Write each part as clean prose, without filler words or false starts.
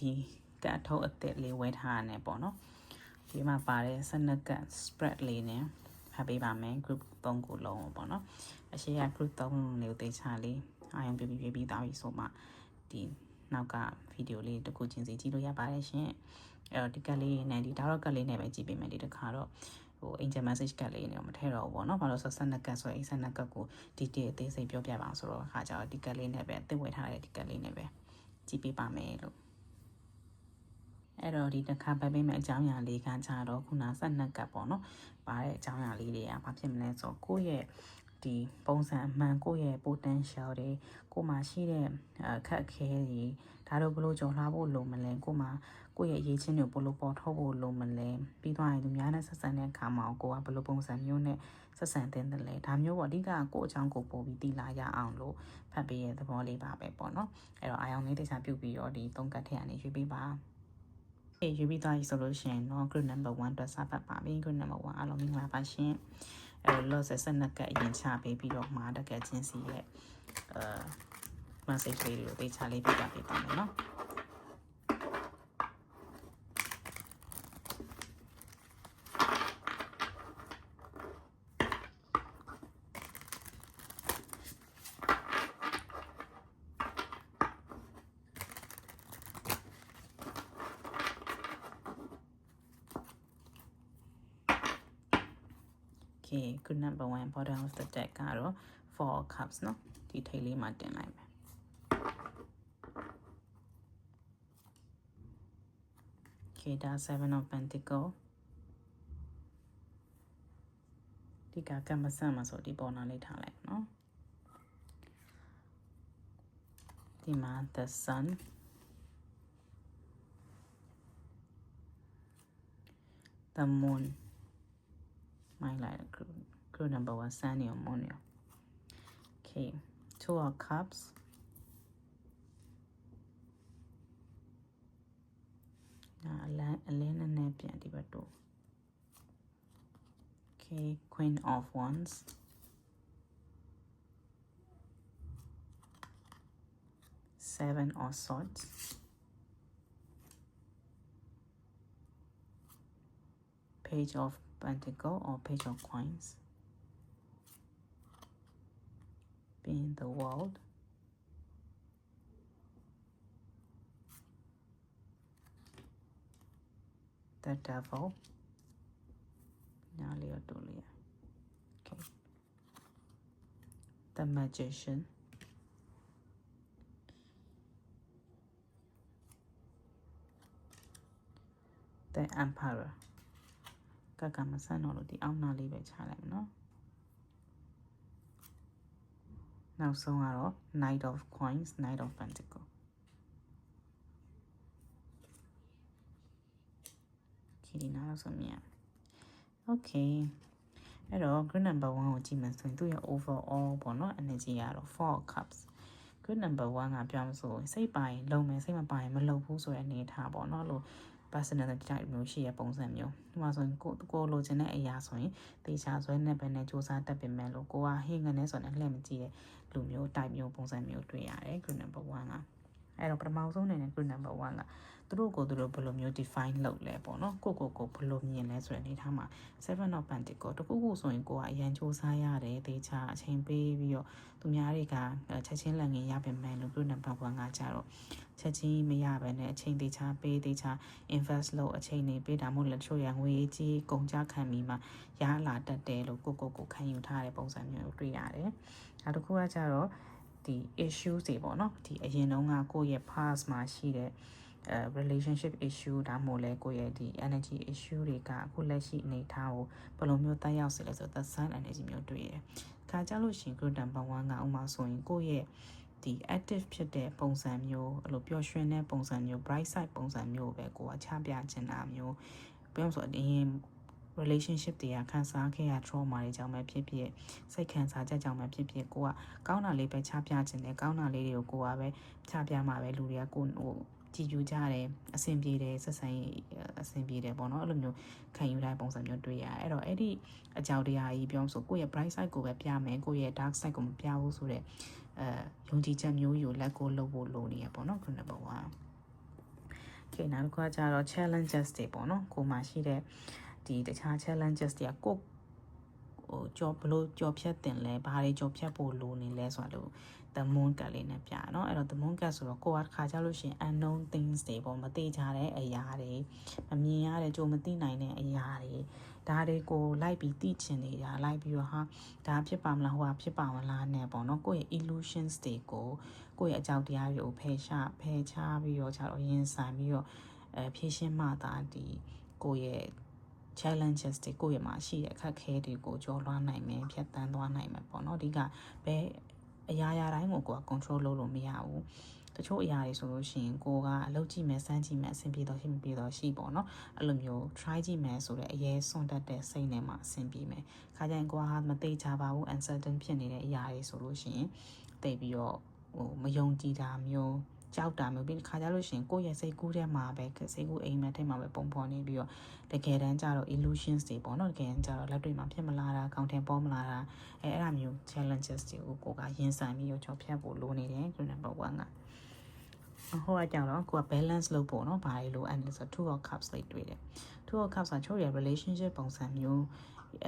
ဒီကထုတ်အသက်လေးဝဲထားရတယ်ပေါ့နော်ဒီမှာပါတယ်12ကတ် spread လေးနဲ့ဖတ်ပေးပါမယ် group 3ခုလုံးပေါ့နော်အရှိရ group 3လုံးလေးကိုတေချာလေးအာရုံပြပြီးသားပြီဆိုမှဒီနောက်ကဗီဒီယိုလေးတစ်ခုချင်းစီကြည့်လို့ရပါတယ်ရှင်အဲ့တော့ဒီကတ်လေးနဲ့ဒီဒါတော့ကတ်လေးနဲ့ပဲကြည့်ပေးမယ်ဒီတစ်ခါတော့angel message ကတ်လေးနဲ့မထည့်တော့ဘူးပေါ့နော်ဘာလို့ဆို12ကတ်ဆိုရင်12ကတ်ကိုဒီတည်းအသေးစိတ်ပြောပြပါအောင်ဆိုတော့အခါကျတော့ဒီကတ်လေးနဲ့ပဲအသစ်ဝယ်ထားတဲ့ဒီကတ်လေးနဲ့ပဲကြည့်ပေးပါမယ်လို့အဲ့တော့ဒီတစ်ခါပဲပေးမယ်အကြောင်းအရာလေးကကြတော့ခုန12ကတ်ပေါ့နော်ပါတဲ့အကြောင်းအရာလေးတွေကဘာဖြစ်မလဲဆိုတော့ကိုယ့်ရဲ့ဒီပုံစံအမှန်ကိုယ့်ရဲ့ potential တွေကိုမှရှိတဲ့ခက်ခဲတွေဒါတော့ဘလို့ကြော်လှဖို့လိုမလဲကိုမှကိုယ့်ရဲ့အရေးချင်းတွေကိုဘလို့ပေါ်ထုတ်ဖို့လိုမလဲပြီးသွားရင်သူများနဲ့ဆက်ဆံတဲ့အခါမှာကိုကဘလို့ပုံစံမျိုးနဲ့ဆက်ဆံတဲ့လဲဒါမျိုးပေါ့အဓိကကိုယ့်အကြောင်းကိုပို့ပြီးသိလာရအောင်လို့ဖတ်ပေးရဲ့သဘောလေးပါပဲပေါ့နော်အဲ့တော့အာရုံလေးတခြားပြုတ်ပြီးတော့ဒီ3ကတ်ထဲကနေရွေးပေးပါရွေးပြီးသွားပြီဆိုလို့ရှိရင်တော့ group number 1အတွက်စပတ်ပါပြီ group number 1အားလုံးမင်္ဂလာပါရှင်အဲ့တော့ loss 12ကတ်အရင်ချပေးပြီးတော့မှာတကယ်ချင်းစီရဲ့ message လေးတွေကိုတေချာလေးပြပြပေးပါမယ်နော်good number 1 bottom of the deck ကတော့ 4 cups เนาะဒီထိပ်လေးမှာတင်လိုက်မယ်ဒါ 7 of pentacle ဒီကမဆန်မှာဆိုဒီပေါ်နာလေးထားလိုက်เนาะဒီမှာ the sun the moon my light group number 1 sun or moon okay 2 of cups a lane and napkin okay queen of wands seven of swords page of pentacle or page of coins being the world the devil okay the magician the emperorကမဆန်တော့လို့ဒီအောက်နာလေးပဲချလိုက်မယ်နော်နောက်ဆုံးကတော့ knight of coins knight of pentacleဒီနောက်ဆုံးမြင် okay အဲ့တော့ group number 1ကိုကြည့်မှဆိုရင်သူ့ရဲ့ overall ပေါ့နော် energy ကတော့ 4 cups group number 1ကပြောမှဆိုစိတ်ပိုင်လုံးမယ်စိတ်မပိုင်မလုပ်ဘူးဆိုတဲ့အနေထားပေါ့နော်လို့ personality type မျိုးရှိရဲ့ပုံစံမျိုးဒီမှာဆိုရင်ကိုလိုချင်တဲ့အရာဆိုရင်တေချာဆွဲနဲ့ပဲနဲ့စူးစမ်းတတ်ပြင်မဲ့လို့ကိုကဟင်းငနဲ့ဆိုရင်လှည့်မကြည့်တဲ့လူမျိုး type မျိုးပုံစံမျိုးတွေ့ရတယ် group number 1ကအဲ့တော့ပထမဆုံးအနေနဲ့ group number 1ကသူတို့ဘယ်လိုမျိုး define လုပ်လဲပေါ့နော်ကိုဘယ်လိုမြင်လဲဆိုတဲ့အနေထားမှာ 7 of pentacle တခုခုဆိုရင်ကိုကအရန်စူးစမ်းရတယ်တေချာအချိန်ပေးပြီးတော့သူများတွေကချက်ချင်းလက်ငင်းရပြင်မဲ့လို့ group number 1ကကြတော့ချက်ချင်းမရဘဲနဲ့အချိန်တေချာပေးတေချာ invest လုပ်အချိန်နေပေးတာမို့လက်ချို့ရငွေကြီးကုန်ကြခံပြီးမှရလာတတ်တယ်လို့ကိုခံယူထားတဲ့ပုံစံမျိုးတွေ့ရတယ်နောက်တစ်ခုကကြတော့ဒီ issue တွေပေါ့နော်ဒီအရင်တုန်းကကိုယ့်ရဲ့ past မှာရှိတဲ့relationship issue ဒါမှမဟုတ်လဲကိုယ့်ရဲ့ဒီ energy issue တွေကအခုလက်ရှိအနေထားကိုဘယ်လိုမျိုးတက်ရောက်စေလဲဆိုတော့ sun energy မျိုးတွေ့ရတယ်ခါကြလို့ရှိရင် group number 1ကဥမာဆိုရင်ကိုယ့်ရဲ့ဒီ active ဖြစ်တဲ့ပုံစံမျိုးအဲ့လိုပျော်ရွှင်တဲ့ပုံစံမျိုး bright side ပုံစံမျိုးပဲကိုကချပြချင်တာမျိုးပြောဆိုအရင် relationship တွေကခံစားခဲ့ရ trauma တွေကြောင့်ပဲဖြစ်ဖြစ်စိတ်ခံစားချက်ကြောင့်ပဲဖြစ်ဖြစ်ကိုကကောင်းတာလေးပဲချပြချင်တယ်ကောင်းတာလေးတွေကိုကိုကပဲချပြမှာပဲလူတွေကကိုကြည်ယူကြတယ်အဆင်ပြေတယ်ဆက်ဆံရေးအဆင်ပြေတယ်ပေါ့နော်အဲ့လိုမျိုးခံယူတဲ့ပုံစံမျိုးတွေ့ရတယ်အဲ့တော့အဲ့ဒီအကြောင်းတရားကြီးပြောဆိုကိုယ့်ရဲ့ bright side ကိုပဲပြမယ်ကိုယ့်ရဲ့ dark side ကိုမပြဘူးဆိုတဲ့ယုံကြည်ချက်မျိုးကိုလက်ကိုလုပ်ဖို့လိုနေရပေါ့နော်ခုနကပေါ့ Okay နောက်တစ်ခါကျတော့ challenges တွေပေါ့နော်ကိုမှရှိတဲ့ဒီတခြား challenges တွေကကိုကြောဘလို့ကြောဖြတ်တင်လဲဘာတွေကြောဖြတ်ဖို့လိုနေလဲဆိုတော့ the moon ကလေးနဲ့ပြเนาะအဲ့တော့ the moon ကဆိုတော့ကိုကတစ်ခါကြလို့ရှိရင် unknown things တွေပေါ့မသိကြတဲ့အရာတွေမမြင်ရတဲ့ကြိုမသိနိုင်တဲ့အရာတွေဒါတွေကိုလိုက်ပြီးသိချင်နေတာလိုက်ပြီးတော့ဟာဒါဖြစ်ပါမလားဟိုဟာဖြစ်ပါမလားနဲ့ပေါ့နော်ကိုယ့်ရဲ့ illusions တွေကိုကိုယ့်ရဲ့အကြောက်တရားတွေကိုဖယ်ချပြီးတော့ခြားတော့ရင်ဆိုင်ပြီးတော့ဖြည့်ရှင်းမှသာဒီကိုယ့်ရဲ့ challenges တွေကိုယ့်ရဲ့မှာရှိတဲ့အခက်အခဲတွေကိုကျော်လွှားနိုင်မယ်ဖြတ်သန်းသွားနိုင်မယ်ပေါ့နော်ဒီကဘယ်အရာတိုင်းကိုကိုယ်က control လုပ်လို့မရဘူးတချို့အရာတွေဆိုလို့ရှိရင်ကိုကအလုပ်ကြည့်မယ်စမ်းကြည့်မယ်အဆင်ပြေတော့ရှိမပြေတော့ရှိပေါ့နော်အဲ့လိုမျိုး try ကြည့်မယ်ဆိုတဲ့အရေးစွန့်တတ်တဲ့စိတ်နဲ့မှအဆင်ပြေမယ်ခါကျရင်ကိုကမသိချပါဘူး uncertain ဖြစ်နေတဲ့အရာတွေဆိုလို့ရှိရင်တိတ်ပြီးတော့မယုံကြည်တာမျိုးကြောက်တာမျိုးပြီးခါကြလို့ရှိရင်ကိုယ့်ရဲ့စိတ်ကူးထဲမှာပဲစိတ်ကူးအိမ်မက်ထဲမှာပဲပုံဖော်နေပြီးတော့တကယ်တမ်းကျတော့ illusions တွေပေါ့နော်တကယ်တမ်းကျတော့လက်တွေ့မှာဖြစ်မလာတာခေါင်းထဲပေါ်မလာတာအဲ့ဒါမျိုး challenges တွေကိုကိုကရင်ဆိုင်ပြီးတော့ကြော်ဖြတ်ဖို့လိုနေတယ် number 1ကဟိုကကြောင့်တော့ကိုက balance လုပ်ဖို့เนาะဘာလို့အဲ့ဒါဆို two of cups လေးတွေ့တယ် two of cups ဆိုချို့ရဲ့ relationship ပုံစံမျိုး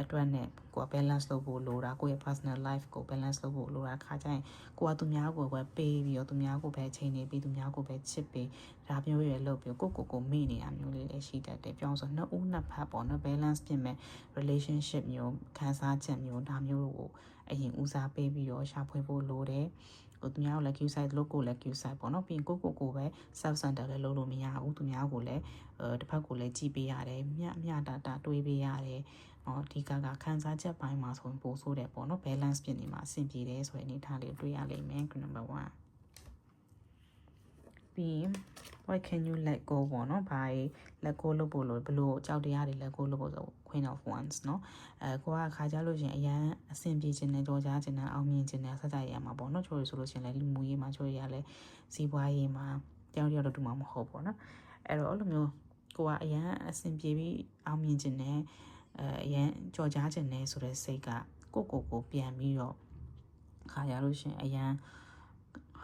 အတွက်နဲ့ကိုက balance လုပ်ဖို့လိုတာကိုရဲ့ personal life ကို balance လုပ်ဖို့လိုတာခါကျရင်ကိုကသူများကိုပဲပေးပြီးတော့သူများကိုပဲချိန်နေပြီးသူများကိုပဲချစ်ပြီးဒါမျိုးတွေလုပ်ပြီးကိုမိနေတာမျိုးလေးလည်းရှိတတ်တယ်ပြောင်းဆိုနှစ်ဦးနှစ်ဖက်ပေါ့နော် balance ပြင်မဲ့ relationship မျိုးခံစားချက်မျိုးဒါမျိုးကိုအရင်ဦးစားပေးပြီးတော့ရှာဖွေဖို့လိုတယ်သူများကိုလည်း Q side လို့ကိုလည်း Q side ပေါ့နော်ပြီးရင်ကိုပဲ self center လည်းလုပ်လို့မရဘူးသူများကိုလည်းတစ်ဖက်ကိုလည်းကြည့်ပေးရတယ်မျှတာတွေးပေးရတယ်ဒီကခန်းစားချက်ပိုင်းမှာဆိုရင်ပို့ဆိုးတယ်ပေါ့နော် balance ဖြစ်နေမှာအဆင်ပြေတယ်ဆိုတဲ့အနေအထားလေးတွေ့ရလိမ့်မယ် number 1ပြီး what can you let go ပေါ့နော်ဘာ let go လုပ်ဖို့လို့ဘလို့အကြောက်တရားတွေ let go လုပ်ဖို့ဆို queen of wands เนาะကိုကခါကြလို့ရှင်အရန်အဆင်ပြေခြင်းနဲ့ကြောကြားခြင်းနဲ့အောင်မြင်ခြင်းနဲ့ဆက်ကြရမှာပေါ့နော်ချို့ဆိုလို့ရှင်လည်းလူမှုရေးမှာချို့ရလည်းစီးပွားရေးမှာတယောက်တော့တူမှာမဟုတ်ပေါ့နော်အဲ့တော့အဲ့လိုမျိုးကိုကအရန်အဆင်ပြေပြီးအောင်မြင်ခြင်းနဲ့အရန်ကြောကြားခြင်းနဲ့ဆိုတဲ့စိတ်ကကိုပြန်ပြီးတော့ခါရလို့ရှင်အရန်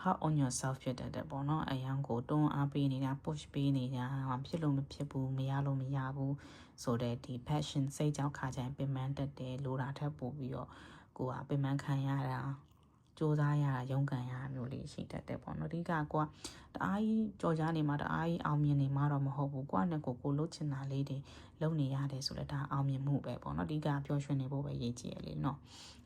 hard on yourself ဖြစ်တတ်တယ်ပေါ့နော်အရန်ကိုတွန်းအားပေးနေတာ push ပေးနေတာဖြစ်လို့မဖြစ်ဘူးမရလို့မရဘူးဆိုတဲ့ဒီ passion စိတ်ကြောင့်ခါကြရင်ပင်ပန်းတတ်တယ်လိုတာထပ်ပို့ပြီးတော့ကိုကပင်ပန်းခံရတာစူးစမ်းရတာရုန်းကန်ရတာမျိုးလေးရှိတတ်တယ်ပေါ့နော်ဒီကကိုကတအားကြီးကြော်ကြားနေမှာတအားကြီးအောင်မြင်နေမှာတော့မဟုတ်ဘူးကိုကနဲ့ကိုလုပ်ချင်တာလေးတွေလုပ်နေရတယ်ဆိုတော့ဒါအောင်မြင်မှုပဲပေါ့နော်ဒီကပျော်ရွှင်နေဖို့ပဲရည်ကြည်ရလေနော်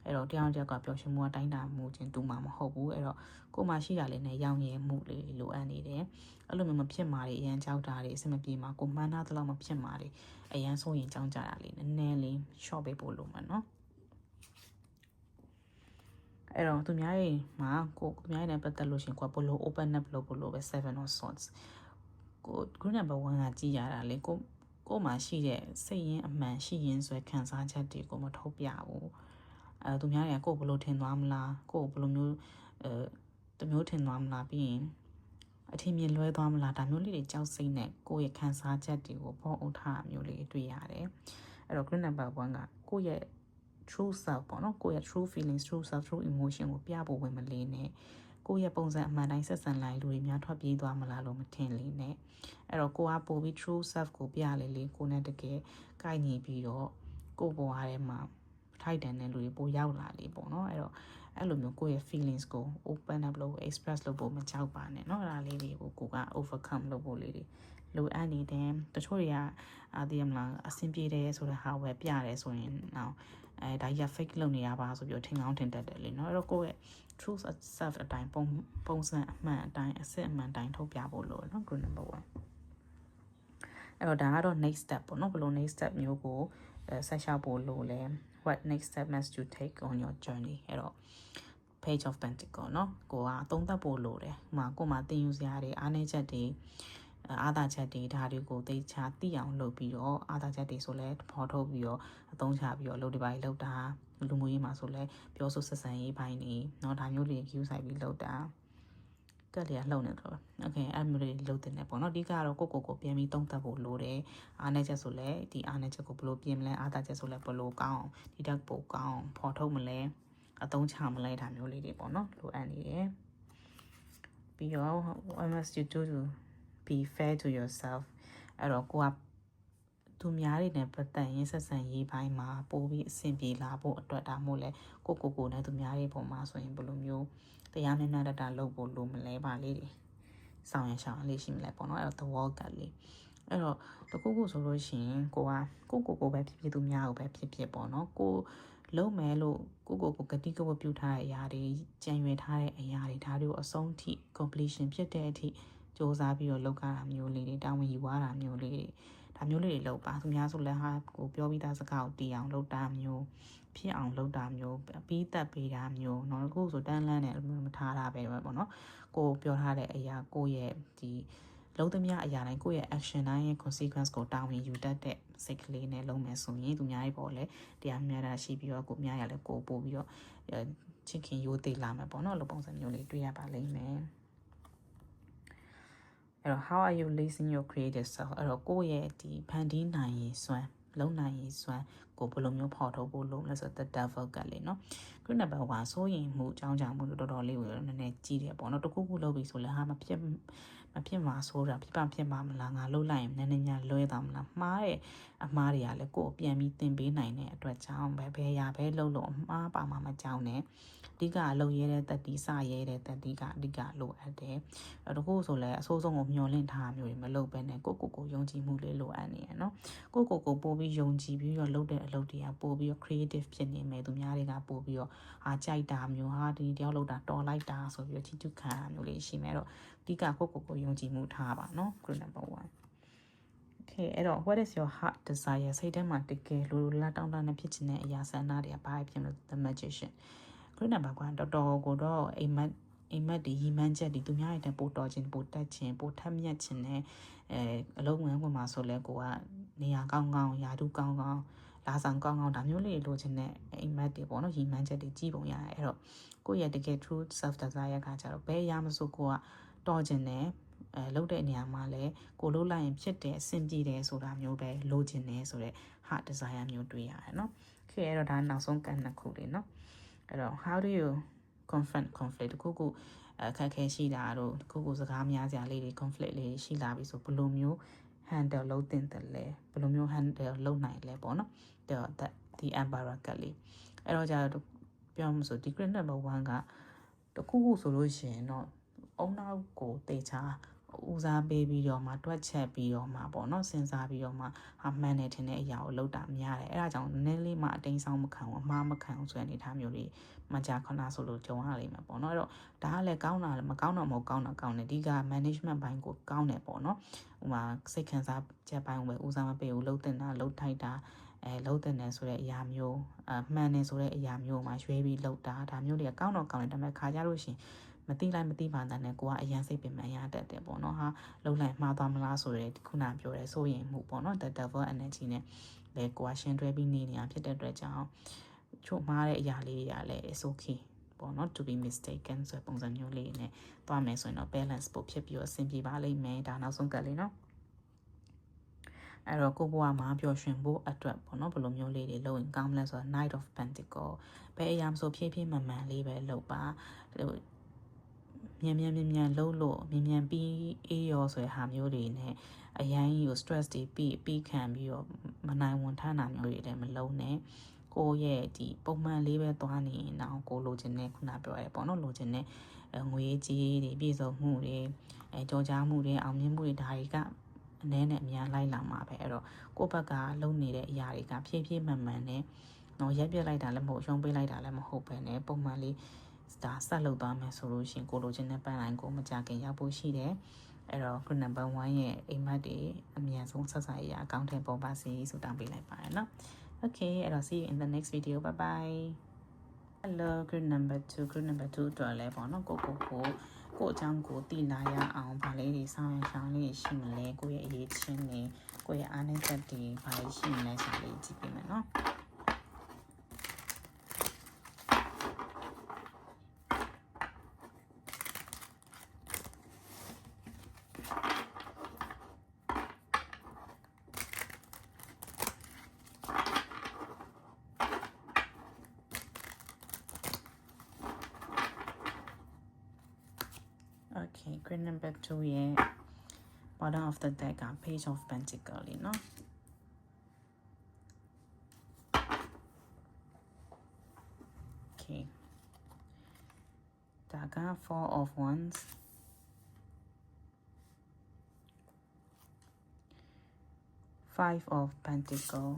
အဲ့တော့တရားကပျော်ရွှင်မှုကတိုင်းတာမှုချင်းတူမှာမဟုတ်ဘူးအဲ့တော့ကိုမှရှိရလေးနဲ့ရောင်းရည်မှုလေးလိုအပ်နေတယ်အဲ့လိုမျိုးမဖြစ်မှာတွေအရန်ကြောက်တာတွေအဆင်မပြေမှာကိုမှန်းသားသလောက်မဖြစ်မှာတွေအရန်ဆိုရင်ကြောင်းကြတာလေးနည်းနည်းလေး short ပေးဖို့လိုမှာနော်အဲ့တော့သူများရဲ့မှာသူများရဲ့နဲ့ပတ်သက်လို့ရှင်ကိုဘလို့ open up လုပ်ဖို့လိုပဲ7 of swords ကို group number 1ကကြည်ရတာလေကိုမှရှိတဲ့စိတ်ရင်းအမှန်ရှိရင်းဆိုခံစားချက်တွေကိုမထုတ်ပြဘူးသူများတွေကကိုဘလို့ထင်သွားမလားကိုဘလို့မျိုးတမျိုးထင်သွားမလားပြီးရင်အထင်မြင်လွဲသွားမလားဒါမျိုးလေးတွေကြောက်စိတ်နဲ့ကိုယ့်ရဲ့ခံစားချက်တွေကိုပေါ်အောင်ထားမျိုးလေးတွေ့ရတယ်အဲ့တော့ group number 1ကကိုယ့်ရဲ့ true self ပေါ့နော်ကိုယ့်ရဲ့ true feelings true self true emotion ကိုပြဖို့ဝင်မလေးနဲ့ကိုယ့်ရဲ့ပုံစံအမှန်တိုင်းဆက်ဆံလိုက်လူတွေများထွက်ပြေးသွားမလားလို့မထင်လေးနဲ့အဲ့တော့ကိုကပို့ပြီး true self ကိုပြလေကိုနဲ့တကယ်ကိုက်ညီပြီးတော့ကိုဘဝထဲမှာထိုက်တန်တဲ့လူတွေပိုရောက်လာလေပေါ့နော်အဲ့တော့အဲ့လိုမျိုးကိုယ့်ရဲ့ feelings ကို open up လုပ် express လုပ်ဖို့မကြောက်ပါနဲ့เนาะအဲ့ဒါလေးတွေကိုကိုက overcome လုပ်ဖို့လေးတွေလိုအပ်နေတယ်တချို့တွေကသိရမလားအဆင်ပြေတယ်ဆိုတဲ့ဟာဝယ်ပြတယ်ဆိုရင်တော့ဒါကြီး fake လုပ်နေရပါဆိုပြီးထင်ကောင်းထင်တတ်တယ်လေเนาะအဲ့တော့ကိုယ့်ရဲ့ true self အတိုင်းပုံစံအမှန်အတိုင်းအစစ်အမှန်တိုင်းထုတ်ပြဖို့လိုเนาะ group number 1အဲ့တော့ဒါကတော့ next step ပေါ့เนาะဘယ်လို next step မျိုးကိုဆက်လျှောက်ဖို့လိုလဲ what next step must you take on your journey အဲ့တော့ page of pentacle เนาะကိုကသုံးသပ်ဖို့လိုတယ်ကိုမှသင်ယူစရာတွေအားနည်းချက်တွေအာသာချက်တွေဒါတွေကိုသိချာသိအောင်လုပ်ပြီးတော့အာသာချက်တွေဆိုလဲဖော်ထုတ်ပြီးတော့အသုံးချပြီးတော့လုပ်ဒီပိုင်းလုပ်တာလူမှုရေးမှာဆိုလဲပြောဆိုဆက်ဆံရေးပိုင်းတွေเนาะဒါမျိုးတွေ view ဆိုင်ပြီးလုပ်တာကက်လျာလှုပ်နေတော့ okay အဲ့မျိုးတွေလုပ်တင်တယ်ပေါ့နော်အဓိကတော့ကိုပြန်ပြီးသုံးသပ်ဖို့လိုတယ်အားနည်းချက်ဆိုလဲဒီအားနည်းချက်ကိုဘယ်လိုပြင်မလဲအာသာချက်ဆိုလဲဘယ်လိုကောင်းဒီတက်ပိုကောင်းဖော်ထုတ်မလဲအသုံးချမလဲဒါမျိုးလေးတွေပေါ့နော်လိုအပ်နေတယ်ပြီးတော့ what must you do to be fair to yourself အဲ့တော့ကိုကသူများတွေနဲ့ပတ်သက်ရင်ဆက်ဆံရေးပိုင်းမှာပို့ပြီးအဆင်ပြေလာဖို့အတွက်ဒါမို့လဲကိုနဲ့သူများတွေပုံမှာဆိုရင်ဘယ်လိုမျိုးတရားမျှမျှတတလုပ်ဖို့လိုမလဲပါလေးတွေဆောင်ရရှောင်းလေးရှိမလဲပေါ့နော်အဲ့တော့ the wall ကလေးအဲ့တော့တခုဆိုလို့ရှိရင်ကိုပဲဖြစ်သူများကိုပဲဖြစ်ပေါ့နော်ကိုလုံးမယ်လို့ကိုကတိကဝတ်ပြုထားတဲ့အရာတွေကြံရွယ်ထားတဲ့အရာတွေဒါတွေကိုအဆုံးထိ completion ဖြစ်တဲ့အထိစူးစမ်းပြီးတော့လုပ်ကြတာမျိုးလေးတွေတာဝန်ယူရတာမျိုးလေးတွေဒါမျိုးလေးတွေလုပ်ပါသူများဆိုလည်းဟာကိုပြောပြီးသားစကားကိုတီးအောင်လုပ်တာမျိုးဖြစ်အောင်လုပ်တာမျိုးပြီးသက်ပေးတာမျိုးเนาะအခုဆိုတန်းလန်းနဲ့မထားတာပဲပေါ့နော်ကိုပြောထားတဲ့အရာကိုရဲ့ဒီလုံးသမျှအရာတိုင်းကိုယ့်ရဲ့ action တိုင်းရဲ့ consequence ကိုတာဝန်ယူတတ်တဲ့စိတ်ကလေးနဲ့လုံးမယ်ဆိုရင်သူများရဲ့ပေါ်လဲတရားမျှတရှိပြီးတော့ကိုများရလဲကိုပို့ပြီးတော့ချစ်ခင်ရိုးသေးလာမယ်ပေါ့နော်လိုပုံစံမျိုးလေးတွေ့ရပါလိမ့်မယ်အဲ့တော့ how are you releasing your creative self အဲ့တော့ကိုယ့်ရဲ့ဒီဖန်တီးနိုင်ရေးစွမ်းလုံးနိုင်ရေးစွမ်းကိုဘယ်လိုမျိုးဖော်ထုတ်ဖို့လုပ်လဲဆိုတော့ the devil ကလေးเนาะ group number 1ဆိုရင်မှုအကြောင်းကြောင့်မှုတော်တော်လေးကိုနည်းနည်းကြီးတယ်ပေါ့နော်တခုခုလုပ်ပြီဆိုလဲဟာမဖြစ်မှာဆိုတာဖြစ်မှာမလားငါလှုပ်လိုက်ရင်နည်းနည်းများလွဲသွားမလားမှားတဲ့အမှားတွေကလည်းကိုယ်ပြန်ပြီးသင်ပေးနိုင်တဲ့အတွက်ကြောင့်ပဲဘယ်လှုပ်လို့အမှားပါမှာမကြောက်နဲ့အဓိကအလုပ်ရဲတဲ့တက်တီစရဲတဲ့တက်တီကအဓိကလိုအပ်တယ်တခုဆိုလဲအဆိုးဆုံးကိုမျောလင့်ထားမျိုးတွေမလုပ်ဘဲနဲ့ကိုယုံကြည်မှုလေးလိုအပ်နေရနော်ကိုပို့ပြီးယုံကြည်ပြီးတော့လုပ်တဲ့အလုပ်တွေကပို့ပြီးတော့ creative ဖြစ်နေမယ်သူများတွေကပို့ပြီးတော့ကြိုက်တာမျိုးဟာဒီတယောက်လုပ်တာတော်လိုက်တာဆိုပြီးတော့ချီးကျူးခံရမျိုးလေးရှိမယ်တော့အဓိကကိုယုံကြည်မှုထားပါနော် group number 1 okay အဲ့တော့ what is your heart desire စိတ်ထဲမှာတကယ်လိုလားတောင်းတနဲ့ဖြစ်ချင်တဲ့အရာဆန္ဒတွေကဘာဖြစ်လို့ the magician group number 1တော်ကိုတော့အိမ်မက်ဒီရီမန်းချက်ဒီသူများရဲ့ပို့တော်ခြင်းပို့တက်ခြင်းပို့ထက်မြက်ခြင်းနဲ့အလုံးဝင်ဝင်မှာဆိုလဲကိုကနေရာကောင်းယာတုကောင်းလာဆောင်ကောင်းဒါမျိုးလေးလိုချင်တဲ့အိမ်မက်တွေပေါ့နော်ရီမန်းချက်တွေကြီးပုံရတယ်အဲ့တော့ကိုယ့်ရဲ့တကယ် true self desire ကကြတော့ဘယ်အရာမဆိုကိုကတော်ခြင်းနဲ့လုပ်တဲ့နေရာမှာလဲကိုလုပ်လိုက်ရင်ဖြစ်တယ်အဆင်ပြေတယ်ဆိုတာမျိုးပဲလိုချင်တယ်ဆိုတော့ heart desire မျိုးတွေ့ရတယ်เนาะခေအဲ့တော့ဒါနောက်ဆုံးကန်နှစ်ခုလေးเนาะအဲ့တော့ how do you confront conflict တခုအခက်ခဲရှိတာတို့တခုစကားများစရာလေးတွေ conflict လေးရှိလာပြီဆိုဘယ်လိုမျိုး handle လုပ်တင်တယ်လဲဘယ်လိုမျိုး handle လုပ်နိုင်လဲပေါ့နော်the emperor ကလေးအဲ့တော့ကြာပြောမှဆိုဒီ grid number 1ကတခုဆိုလို့ရှိရင်တော့အုံနောက်ကိုတေချာဦးစားပေးပြီးတော့မှတွက်ချက်ပြီးတော့မှပေါ့နော်စဉ်းစားပြီးတော့မှမှန်တယ်ထင်တဲ့အရာကိုလုပ်တာများတယ်အဲ့ဒါကြောင့်နည်းနည်းလေးမှအတိမ်ဆောင်မခံဘူးအမှားမခံဘူးဆိုတဲ့အနေအထားမျိုးတွေမကြာခဏဆိုလို့ကြုံရလိမ့်မယ်ပေါ့နော်အဲ့တော့ဒါကလည်းကောင်းတာလည်းမကောင်းတော့မဟုတ်ကောင်းတယ်ဒီက management ဘိုင်းကိုကောင်းတယ်ပေါ့နော်ဟိုမှာစိတ်ခံစားချက်ပိုင်းကိုပဲဦးစားမပေးဘူးလှုပ်တင်တာလှုပ်ထိုက်တာလှုပ်တင်တယ်ဆိုတဲ့အရာမျိုးမှန်တယ်ဆိုတဲ့အရာမျိုးမှာရွေးပြီးလှုပ်တာဒါမျိုးတွေကကောင်းတယ်ဒါပေမဲ့ခါကြလို့ရှင်မသိပါတဲ့နဲ့ကိုကအရန်စိတ်ပင်ပန်းရတတ်တယ်ပေါ့နော်ဟာလှုပ်လိုက်မှားသွားမလားဆိုရဲခုနပြောရဲစိုးရင်မှုပေါ့နော် the devil energy နဲ့လေကိုကရှင်းတွဲပြီးနေနေတာဖြစ်တဲ့အတွက်ကြောင့်ချို့မှားတဲ့အရာလေးတွေကလည်း is okay ပေါ့နော် to be mistaken ဆိုပုံစံမျိုးလေးနဲ့သွားမယ်ဆိုရင်တော့ balance ပို့ဖြစ်ပြီးတော့အဆင်ပြေပါလိမ့်မယ်ဒါနောက်ဆုံးကလေးနော်အဲ့တော့ကိုဘွားမှာပျော်ရွှင်ဖို့အတွက်ပေါ့နော်ဘယ်လိုမျိုးလေးတွေလုပ်ရင်ကောင်းမလဲဆိုတော့ Knight of Pentacle ဘယ်အရာမဆိုဖြည်းဖြည်းမှန်လေးပဲလုပ်ပါမြန်လှုပ်လို့မြန်ပြီးအေးရောဆိုတဲ့ဟာမျိုးတွေနဲ့အရန်ကြီးကို stress တွေပြီးခံပြီးတော့မနိုင်ဝန်ထမ်းတာမျိုးတွေလည်းမလုံးနဲ့ကိုရဲ့ဒီပုံမှန်လေးပဲသွားနေရင်တော့ကိုလိုချင်တဲ့ခုနပြောရဲပေါ့နော်လိုချင်တဲ့ငွေကြီးတွေပြည်စုံမှုတွေကြော်ကြားမှုတွေအောင်မြင်မှုတွေဒါတွေကအနည်းနဲ့အများလိုက်လာမှာပဲအဲ့တော့ကိုယ့်ဘက်ကလုပ်နေတဲ့အရာတွေကဖြည်းဖြည်းမှန်နဲ့တော့ရက်ပြက်လိုက်တာလည်းမဟုတ်ရှုံးပေးလိုက်တာလည်းမဟုတ်ပဲねပုံမှန်လေးဒါဆက်လုပ်သွားမယ်ဆိုလို့ရှင်ကိုလိုချင်တဲ့ပန်းလိုင်းကိုမကြခင်ရောက်ဖို့ရှိတယ်အဲ့တော့ group number 1ရဲ့အိမ်မက်တွေအမြန်ဆုံးဆက်စားရအကောင့်ထဲပေါ်ပါစေဆိုတောင်းပေးလိုက်ပါရနော် okay အဲ့တော့ see you in the next video bye bye hello group number 2တော့လဲပေါ့နော်ကိုအကြောင်းကိုတည်လာရအောင်ဗာလေးတွေဆောင်းရှောင်းလေးရှိမလဲကိုရဲ့အရေးချင်းတွေကိုရဲ့အားနည်းချက်တွေဗာလေးရှိမလဲဆိုလေးကြည့်ပြမယ်နော်Okay, grid number 2ရဲ့ bottom of the deck က page of pentacle လေးเนาะ okay ဒါက four of wands 5 of pentacle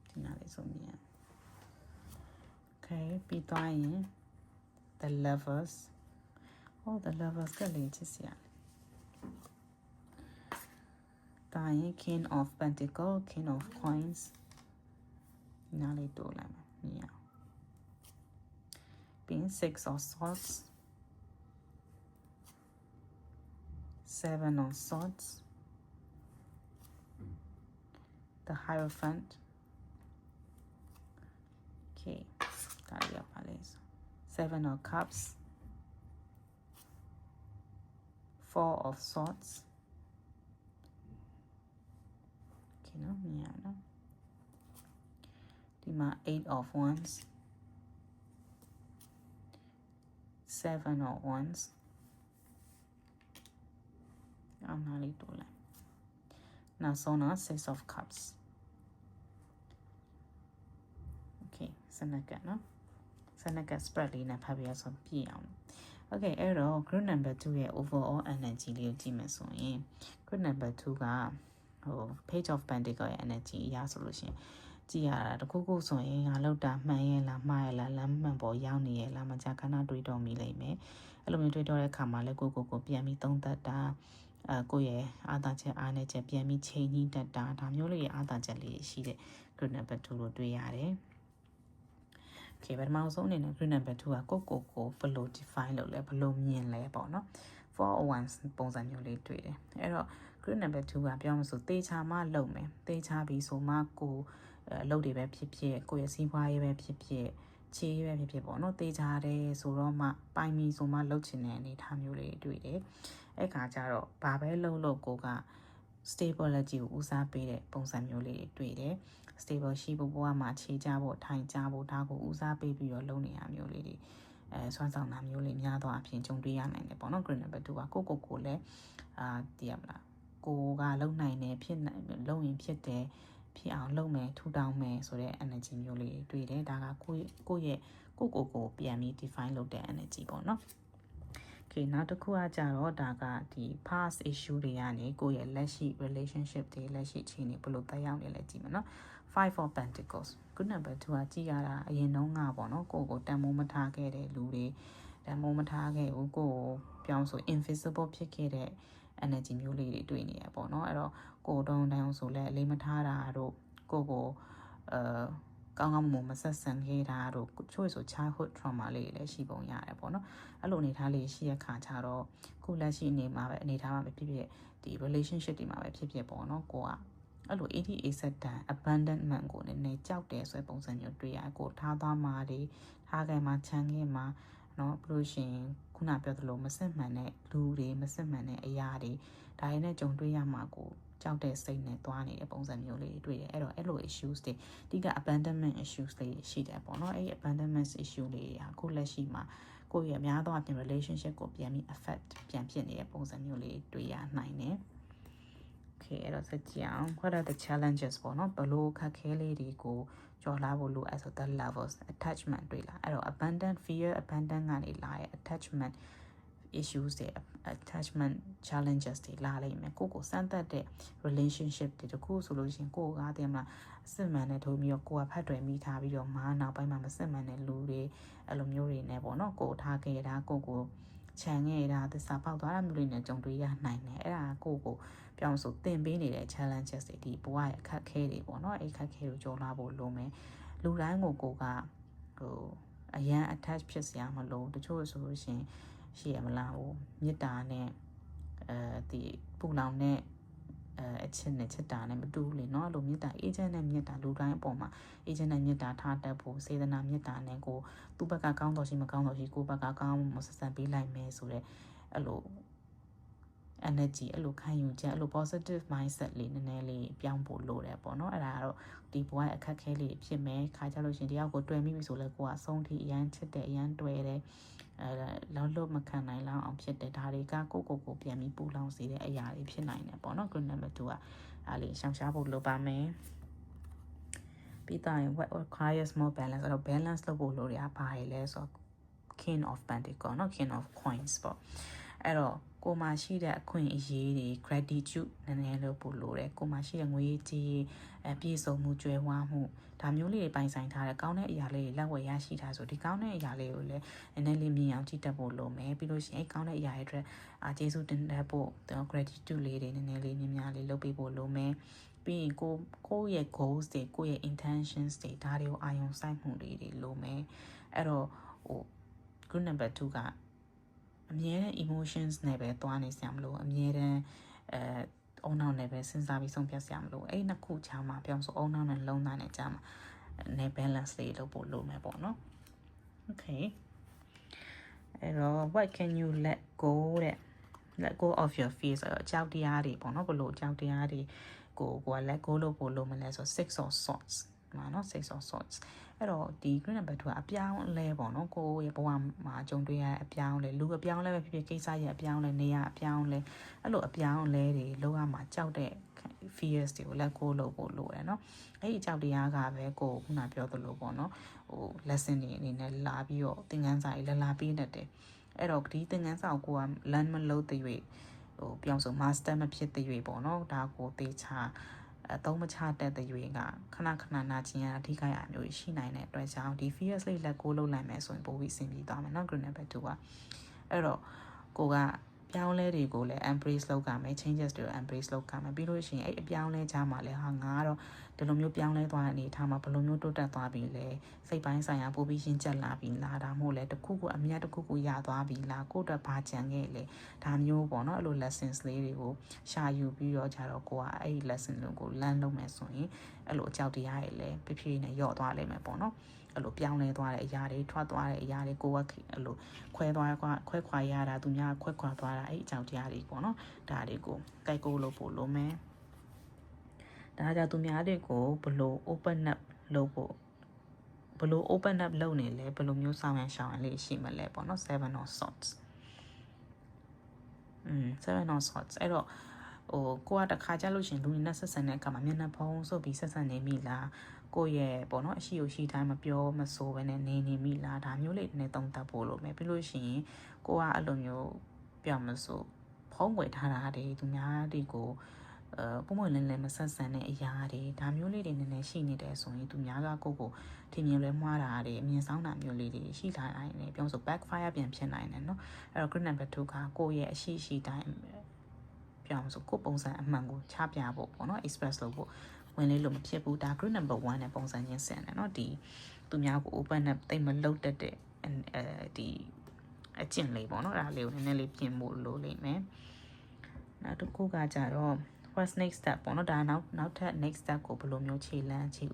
ဒီနားလေးဆိုမြင် okay ပြီးသွားရင် the lovers oh the lovers ကလေးချစ်စရာဒါရင် king of pentacle king of coins ဒီနားလေးတိုးလိုက်မှာမြင်အောင်ပြီးရင် six of swords 7 of swords the Hierophant. Okay, Seven of Cups. 4 of Swords. Okay, no, yeah, no. Dima 8 of Wands. 7 of Wands. I'm not little. Now, so now 6 of Cups. Okay, Seneca, no? Seneca spread in a pavia some PM. Okay, error, group number 2 ရဲ့ overall energy လေးကိုကြည့်မယ်ဆိုရင် group number 2ကpage of pentacle ရဲ့ energy အရာဆိုလို့ရှိရင်ကြည့်ရတာတခုခုဆိုရင်ငါလောက်တာမှန်ရဲ့လားမှားရဲ့လားလမ်းမှန်ပေါ်ရောက်နေရဲ့လားမကြာခဏတွေးတော်မိလိမ့်မယ်အဲ့လိုမျိုးတွေးတော်တဲ့အခါမှာလည်းကိုပြန်ပြီးသုံးသပ်တာကိုယ့်ရဲ့အာသာချက်အားနဲ့ချက်ပြန်ပြီးချိန်ညှိတတ်တာဒါမျိုးလေးရဲ့အာသာချက်လေးရှိတဲ့ group number 2လို့တွေ့ရတယ်။ Okay ပထမဆုံးအနေနဲ့ group number 2ကကိုဘယ်လို define လုပ်လဲဘယ်လိုမြင်လဲပေါ့နော်။ 401ပုံစံမျိုးလေးတွေ့တယ်။အဲ့တော့ group number 2ကပြောမှဆိုတေချာမှလုပ်မယ်။တေချာပြီးဆိုမှကိုအလုပ်တွေပဲဖြစ်ဖြစ်ကိုယ့်ရဲ့စီးပွားရေးပဲဖြစ်ဖြစ်ချေးပဲဖြစ်ဖြစ်ပေါ့နော်တေချာတယ်ဆိုတော့မှပိုင်မီဆိုမှလုပ်ချင်တဲ့အနေအထားမျိုးလေးတွေ့တယ်။အဲ့ခါကျတော့ဘာပဲလုပ်ကိုက stability ကိုဦးစားပေးတဲ့ပုံစံမျိုးလေးတွေ့တယ်။ stable ရှိဖို့ဘဝမှာခြေချဖို့ထိုင်ချဖို့ဒါကိုဦးစားပေးပြီးတော့လုပ်နေရမျိုးလေးတွေစွမ်းဆောင်တာမျိုးလေးများသောအားဖြင့်ကြုံတွေ့ရနိုင်တယ်ပေါ့နော် group number 2ကကိုလည်းသိရမလားကိုကလုံနိုင်တယ်ဖြစ်နိုင်လုံရင်ဖြစ်တယ်ဖြစ်အောင်လုပ်မယ်ထူထောင်မယ်ဆိုတဲ့ energy မျိုးလေးတွေ့တယ်ဒါကကိုရဲ့ကိုပြန်ပြီး define လုပ်တဲ့ energy ပေါ့နော်Okay နောက်တစ်ခုကကြတော့ဒါကဒီ past issue တွေကနေကိုယ့်ရဲ့လက်ရှိ relationship တွေလက်ရှိအခြေအနေဘယ်လိုတက်ရောက်နေလဲကြည့်မယ်နော် 5 of pentacles good number 2ကကြည့်ရတာအရင်တော့ငါပေါ့နော်ကိုတန်မိုးမထားခဲ့တဲ့လူတွေတန်မိုးမထားခဲ့ဘူးကိုပြောင်းဆို invisible ဖြစ်ခဲ့တဲ့ energy မျိုးလေးတွေတွေ့နေရပေါ့နော်အဲ့တော့ကိုတုံးတိုင်းအောင်ဆိုလဲအလေးမထားတာတို့ကိုကောင်းမဆက်ဆံခဲ့တာတို့ချို့ဆို childhood trauma လေးလည်းရှိပုံရတယ်ပေါ့နော်အဲ့လိုအနေထားလေးရှိရခါကြတော့ခုလက်ရှိအနေထားမှာပဲဖြစ်ဖြစ်ဒီ relationship တွေမှာပဲဖြစ်ဖြစ်ပေါ့နော်ကိုကအဲ့လို 87 abandonment ကိုနည်းနည်းကြောက်တယ်ဆိုတဲ့ပုံစံမျိုးတွေ့ရကိုထားသွားမှာတွေထားခဲ့မှာချမ်းခဲ့မှာနော်ပြီးလို့ရှိရင်ခုနပြောသလိုမစစ်မှန်တဲ့လူတွေမစစ်မှန်တဲ့အရာတွေဒါတွေနဲ့ကြုံတွေ့ရမှာကိုကြောက်တဲ့စိတ်နဲ့သွားနေတဲ့ပုံစံမျိုးလေးတွေ့တယ်အဲ့တော့အဲ့လို issues တွေဒီက abandonment issues လေးရှိတယ်ပေါ့နော်အဲ့ဒီ abandonment issue လေးတွေဟာခုလက်ရှိမှာကိုယ့်ရဲ့အများသောအပြင် relationship ကိုပြန်ပြီး affect ပြန်ဖြစ်နေတဲ့ပုံစံမျိုးလေးတွေ့ရနိုင်တယ် Okay အဲ့တော့ဆက်ကြည့်အောင် what are the challenges ပေါ့နော်ဘလို့ခက်ခဲလေးတွေကိုကျော်လာဖို့လိုအဲ့ဆို the levels attachment တွေ့လာအဲ့တော့ abandon fear abandon ကနေလာရဲ့ attachment issues တွေ attachment challenges တွေလာလိမ့်မယ်ကိုစမ်းသပ်တဲ့ relationship တွေတခုဆိုလို့ရှိရင်ကိုကတည်းကစစ်မှန်တဲ့ထိုးပြီးတော့ကိုကဖတ်တွယ်မိထားပြီးတော့နောက်ပိုင်းမှာမစစ်မှန်တဲ့လူတွေအဲ့လိုမျိုးတွေနဲ့ပေါ့နော်ကိုထားခဲ့တာကိုခြံခဲ့တာသစ္စာပေါက်သွားတာမျိုးတွေနဲ့ကြုံတွေ့ရနိုင်တယ်အဲ့ဒါကိုပြောင်းဆိုသင်ပေးနေတဲ့ challenges တွေဒီဘဝရဲ့အခက်အခဲတွေပေါ့နော်အဲ့အခက်အခဲကိုကျော်လွှားဖို့လိုမယ်လူတိုင်းကိုအရန် attach ဖြစ်စရာမလိုတချို့ဆိုလို့ရှိရင်ရှိရမလားဟိုမေတ္တာနဲ့ဒီပူလောင်တဲ့အချင်းနဲ့ချက်တာနဲ့မတူဘူးလေနော်လို့မေတ္တာ agent နဲ့မေတ္တာလူတိုင်းအပေါ်မှာ agent နဲ့မေတ္တာထားတတ်ဖို့စေတနာမေတ္တာနဲ့ကိုသူ့ဘက်ကကောင်းတော်ရှိမကောင်းတော်ရှိကိုယ့်ဘက်ကကောင်းမဆက်ဆံပေးလိုက်မယ်ဆိုတော့အဲ့လို energy အဲ့လိုခံယူချက်အဲ့လို positive mindset လေးနည်းနည်းလေးပြောင်းဖို့လိုတယ်ပေါ့နော်အဲ့ဒါကတော့ဒီဘဝရဲ့အခက်ခဲလေးဖြစ်မယ်ခါကြလို့ရှင်တယောက်ကိုတွေ့မိပြီဆိုလဲကိုကအဆုံးထိအရန်ချစ်တယ်အရန်တွေ့တယ် လောက်လို့မခံနိုင်လောက်အောင်ဖြစ်တဲ့ဒါတွေကကိုပြန်ပြီးပူလောင်စေတဲ့အရာတွေဖြစ်နိုင်တယ်ပေါ့နော် group number 2ကအားလေးရှောင်ရှားဖို့လိုပါမယ်ပြီးတော့ what requires more balance အဲ့တော့ balance လုပ်ဖို့လိုတယ်ဘာလဲဆိုတော့ king of pentacle เนาะ king of coins ပေါ့အဲ့တော့ကိုမှရှိတဲ့အခွင့်အရေးတွေ gratitude နည်းနည်းလုပ်ဖို့လိုတယ်ကိုမှရှိတဲ့ငွေကြေးပြည့်စုံမှုကြွယ်ဝမှုဒါမျိုးလေးတွေပိုင်ဆိုင်ထားတဲ့ကောင်းတဲ့အရာလေးတွေလက်ဝယ်ရရှိထားဆိုဒီကောင်းတဲ့အရာလေးကိုလည်းနည်းနည်းလေးမြင်အောင်ကြည့်တတ်ဖို့လိုမယ်ပြီးလို့ရှိရင်ကောင်းတဲ့အရာတွေအတွက်ကျေးဇူးတင်တတ်ဖို့ gratitude လေးတွေနည်းနည်းလေးများများလေးလုပ်ပေးဖို့လိုမယ်ပြီးရင်ကိုယ့်ရဲ့ goals တွေကိုယ့်ရဲ့ intentions တွေဒါတွေကိုအာရုံစိုက်မှုတွေလိုမယ်အဲ့တော့group number 2ကအမြဲတမ်း emotions နဲ့ပဲသွားနေစရာမလိုအမြဲတမ်းအုံနောက်နဲ့ပဲစဉ်းစားပြီးဆုံးဖြတ်စရာမလိုအဲ့နှစ်ခုချာမှာပြောင်းဆိုအုံနောက်နဲ့လုံးသားနဲ့ချာမှာနဲ့ balance လေးလုပ်ဖို့လိုမယ်ပေါ့နော် okay အဲ့တော့ what can you let go တဲ့ let go of your fears အကြောက်တရားတွေပေါ့နော်ဘလို့အကြောက်တရားတွေကိုက let go လုပ်ဖို့လိုမလဲဆို six of swords နော် six of swords အဲ့တော့ဒီ green number 2ကအပြောင်းလဲပေါ့နော်ကိုရဲ့ဘဝမှာကြုံတွေ့ရတဲ့အပြောင်းလဲလူအပြောင်းလဲပဲဖြစ်ဖြစ်ကိစ္စရဲ့အပြောင်းလဲနေရအပြောင်းလဲအဲ့လိုအပြောင်းလဲတွေလောက်ရမှာကြောက်တဲ့ fears တွေကို let go လုပ်ဖို့လိုတယ်နော်အဲ့ဒီအကြောက်တရားကပဲကိုခုနပြောသလိုပေါ့နော်lesson တွေအနေနဲ့လာပြီးတော့သင်ခန်းစာတွေလာပေးတတ်တယ်အဲ့တော့ဒီသင်ခန်းစာကိုက learn မလုပ်တဲ့၍ပြောင်းဆို master မဖြစ်တဲ့၍ပေါ့နော်ဒါကိုသေချာသုံးမချတဲ့တဲ့၍ကခဏနာကျင်ရအဓိကရအမျိုးရှိနိုင်တဲ့အတွက်ကြောင့်ဒီ fears လေးလက်ကိုလုပ်လိုက်မယ်ဆိုရင်ပိုပြီးအဆင်ပြေသွားမယ်နော် group number 2ကအဲ့တော့ကိုကပြောင်းလဲတွေကိုလည်း embrace လုပ်ကြမယ် changes တွေကို embrace လုပ်ကြမယ်ပြီးလို့ရှိရင်အဲ့အပြောင်းလဲကြမှာလဲဟာငါကတော့ဒီလိုမျိုးပြောင်းလဲသွားတဲ့အနေထားမှာဘယ်လိုမျိုးတိုးတက်သွားပြီလဲစိတ်ပိုင်းဆိုင်ရာပိုပြီးရှင်းချက်လာပြီလားဒါမှမဟုတ်လဲတစ်ခုခုအမြတ်တစ်ခုခုရသွားပြီလားကိုယ့်အတွက်ဘာကြံခဲ့လဲဒါမျိုးပေါ့နော်အဲ့လို lessons လေးတွေကိုရှာယူပြီးတော့ကြတော့ကိုကအဲ့ဒီ lesson တွေကို learn လုပ်မယ်ဆိုရင်အဲ့လိုအကြောက်တရားတွေလည်းဖြည်းဖြည်းနဲ့ညော့သွားလိမ့်မယ်ပေါ့နော်အဲ့လိုပြောင်းလဲသွားတဲ့အရာတွေထွက်သွားတဲ့အရာတွေကိုကအဲ့လိုခွဲခွာရတာသူများခွဲခွာသွားတာအဲ့အကြောင်းတရားတွေပေါ့နော်ဒါတွေကိုတိုက်ကိုလို့ပို့လို့မယ်ဒါကြောင့်သူများတွေကိုဘလို့ open up လုပ်ဖို့ဘလို့ open up လုပ်နေလဲဘလို့မျိုးဆောင်ရန်ရှောင်ရန်လေးရှိမလဲပေါ့နော် seven of swords seven of swords အဲ့တော့ကိုကတခါကြလို့ရှင်လူနဲ့ဆက်ဆံတဲ့အခါမှာမျက်နှာဖုံးဆိုပြီးဆက်ဆံနေမိလားကိုရဲ့ပေါ့နော်အရှိကိုရှိတိုင်းမပြောမဆိုဘဲနဲ့နေမိလားဒါမျိုးလေးနဲ့တုံးတက်ဖို့လို့မယ်ပြီးလို့ရှိရင်ကိုကအဲ့လိုမျိုးပြောမဆိုဖုံးဝယ်ထားတာတွေသူများတွေကိုပုံမှန်လင်းမဆက်ဆံတဲ့အရာတွေဒါမျိုးလေးတွေနည်းနည်းရှိနေတယ်ဆိုရင်သူများကကိုထင်မြင်လွဲမှားတာတွေအမြင်ဆောင်တာမျိုးလေးတွေရှိလာနိုင်တယ်ပြောဆို backfire ပြန်ဖြစ်နိုင်တယ်เนาะအဲ့တော့ group number 2ကကိုရဲ့အရှိတိုင်းပြောင်းဆိုကိုပုံစံအမှန်ကိုချပြဖို့ပေါ့နော် express လုပ်ဖို့ဝင်လေးလို့မဖြစ်ဘူးဒါ group number 1နဲ့ပုံစံချင်းဆင်တယ်เนาะဒီသူများကို open up တိတ်မလုပ်တတ်တဲ့ဒီအကျင့်လေးပေါ့နော်အဲ့ဒါလေးကိုနည်းနည်းလေးပြင်ဖို့လိုလိမ့်မယ်နောက်တစ်ခုကကြတော့ what's next step ပေါ့နော်ဒါနောက်ထပ် next step ကိုဘယ်လိုမျိုးခြေ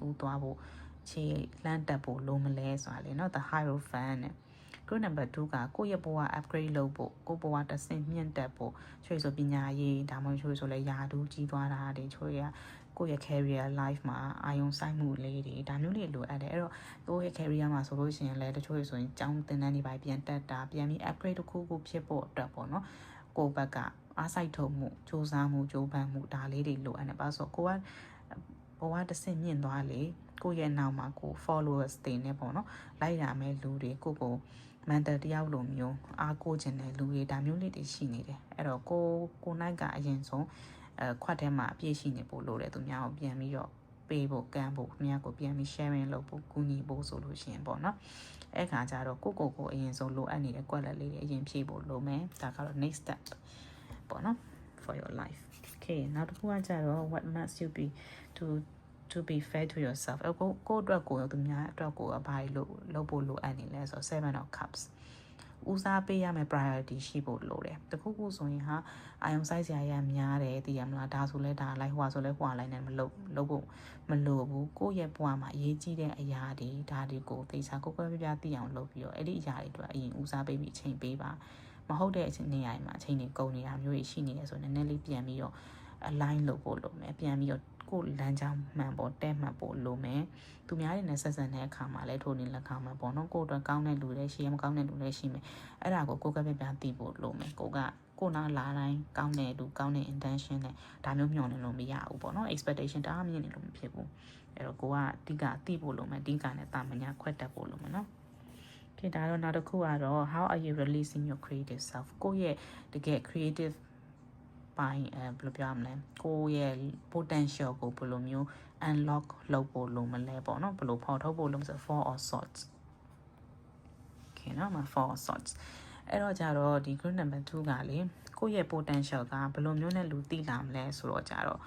ဦးသွားဖို့ခြေလမ်းတက်ဖို့လိုမလဲဆိုတာလေเนาะ the hierophant နဲ့ group number 2ကကိုယ့်ရဲ့ဘဝ upgrade လုပ်ဖို့ကိုယ့်ဘဝတစ်ဆင့်မြင့်တက်ဖို့ချွေဆိုပညာရေးဒါမှမဟုတ်ဆိုလဲယာတူးကြီးသွားတာတွေချွေရကိုယ့်ရဲ့ career life မှာအာရုံစိုက်မှုလေးတွေဒါမျိုးတွေလိုအပ်တယ်အဲ့တော့ကိုယ့်ရဲ့ career မှာဆိုလို့ရှိရင်လည်းတချို့ဆိုရင်ကျောင်းသင်တန်းတွေပိုင်းပြန်တက်တာပြန်ပြီး upgrade တစ်ခုခုဖြစ်ဖို့အတွက်ပေါ့နော်ကိုယ့်ဘက်ကအားစိုက်ထုတ်မှုစူးစမ်းမှုကြိုးပမ်းမှုဒါလေးတွေလိုအပ်တယ်ပါဆိုကိုကဘဝတစ်ဆင့်မြင့်သွားလေကိုယ့်ရဲ့နောက်မှာကို followers တွေနဲ့ပေါ့နော်လိုက်ရမယ်လူတွေကိုမန်တတယောက်လိုမျိုးအားကိုးခြင်းတဲ့လူတွေဒါမျိုးလေးတွေရှိနေတယ်အဲ့တော့ကိုနိုင်ကအရင်ဆုံးခွက်ထဲမှာအပြည့်ရှိနေဖို့လိုတယ်သူများကိုပြန်ပြီးတော့ပေးဖို့ကမ်းဖို့သူများကိုပြန်ပြီး sharing လုပ်ဖို့ကူညီဖို့ဆိုလို့ရှိရင်ပေါ့နော်အဲ့ခါကျတော့ကိုအရင်ဆုံးလိုအပ်နေတဲ့ကွက်လက်လေးတွေအရင်ဖြည့်ဖို့လိုမယ်ဒါကတော့ next step ပေါ့နော် for your life okay နောက်တစ်ခုကကြတော့ what must you be to be fair to yourself ကိုအတွက်ကိုသူများအတွက်ကိုဘာလို့လုပ်ဖို့လိုအပ်နေလဲဆိုတော့ seven of cups ဦးစားပေးရမယ် priority ရှိဖို့လိုတယ်တခုခုဆိုရင်ဟာအာယုံစိုက်စရာရများတယ်သိရမလားဒါဆိုလဲဒါလိုက်ဟွာဆိုလဲဟွာလိုက်နဲ့မလုပ်ဖို့မလိုဘူးကိုယ့်ရဲ့ဘဝမှာအရေးကြီးတဲ့အရာတွေဒါတွေကိုသိချာကိုယ်ပြသိအောင်လုပ်ပြီးတော့အဲ့ဒီအရာတွေအတွက်အရင်ဦးစားပေးပြီးအချိန်ပေးပါမဟုတ်တဲ့အချိန်နေရာမှာအချိန်တွေကုန်နေတာမျိုးရှိနေတယ်ဆိုတော့နည်းနည်းလေးပြန်ပြီးတော့ align လုပ်ဖို့လိုမယ်ပြန်ပြီးတော့ကိုလမ်းကြောင်းမှန်ပေါ်တဲ့မှန်ဖို့လိုမယ်သူများတွေနဲ့ဆက်ဆံတဲ့အခါမှာလည်းထိုနေလက်ခံမှာပေါ့နော်ကိုအတွက်ကောင်းတဲ့လူတွေရှိရမကောင်းတဲ့လူတွေရှိမယ်အဲ့ဒါကိုကိုကပြပြသိဖို့လိုမယ်ကိုနာလာတိုင်းကောင်းတဲ့လူကောင်းတဲ့ intention နဲ့ဒါမျိုးမျှော်နေလို့မရဘူးပေါ့နော် expectation တအားမြင့်နေလို့မဖြစ်ဘူးအဲ့တော့ကိုကအဓိကသိဖို့လိုမယ်အဓိကနဲ့တာမညာခွက်တက်ဖို့လိုမယ်နော်ခေဒါတော့နောက်တစ်ခုကတော့ how are you releasing your creative self ကိုရဲ့တကယ် creative ပိုင်းဘယ်လိုပြောရမလဲကိုရဲ့ potential ကိုဘယ်လိုမျိုး unlock လုပ်ဖို့လိုမလဲပေါ့နော်ဘယ်လိုဖော်ထုတ်ဖို့လိုမလဲ four of swords okay နော်မှာ four of swords အဲ့တော့ကြတော့ဒီ group number 2ကလေကိုရဲ့ potential ကဘယ်လိုမျိုးနဲ့လူသိလာမလဲဆိုတော့ကြတော့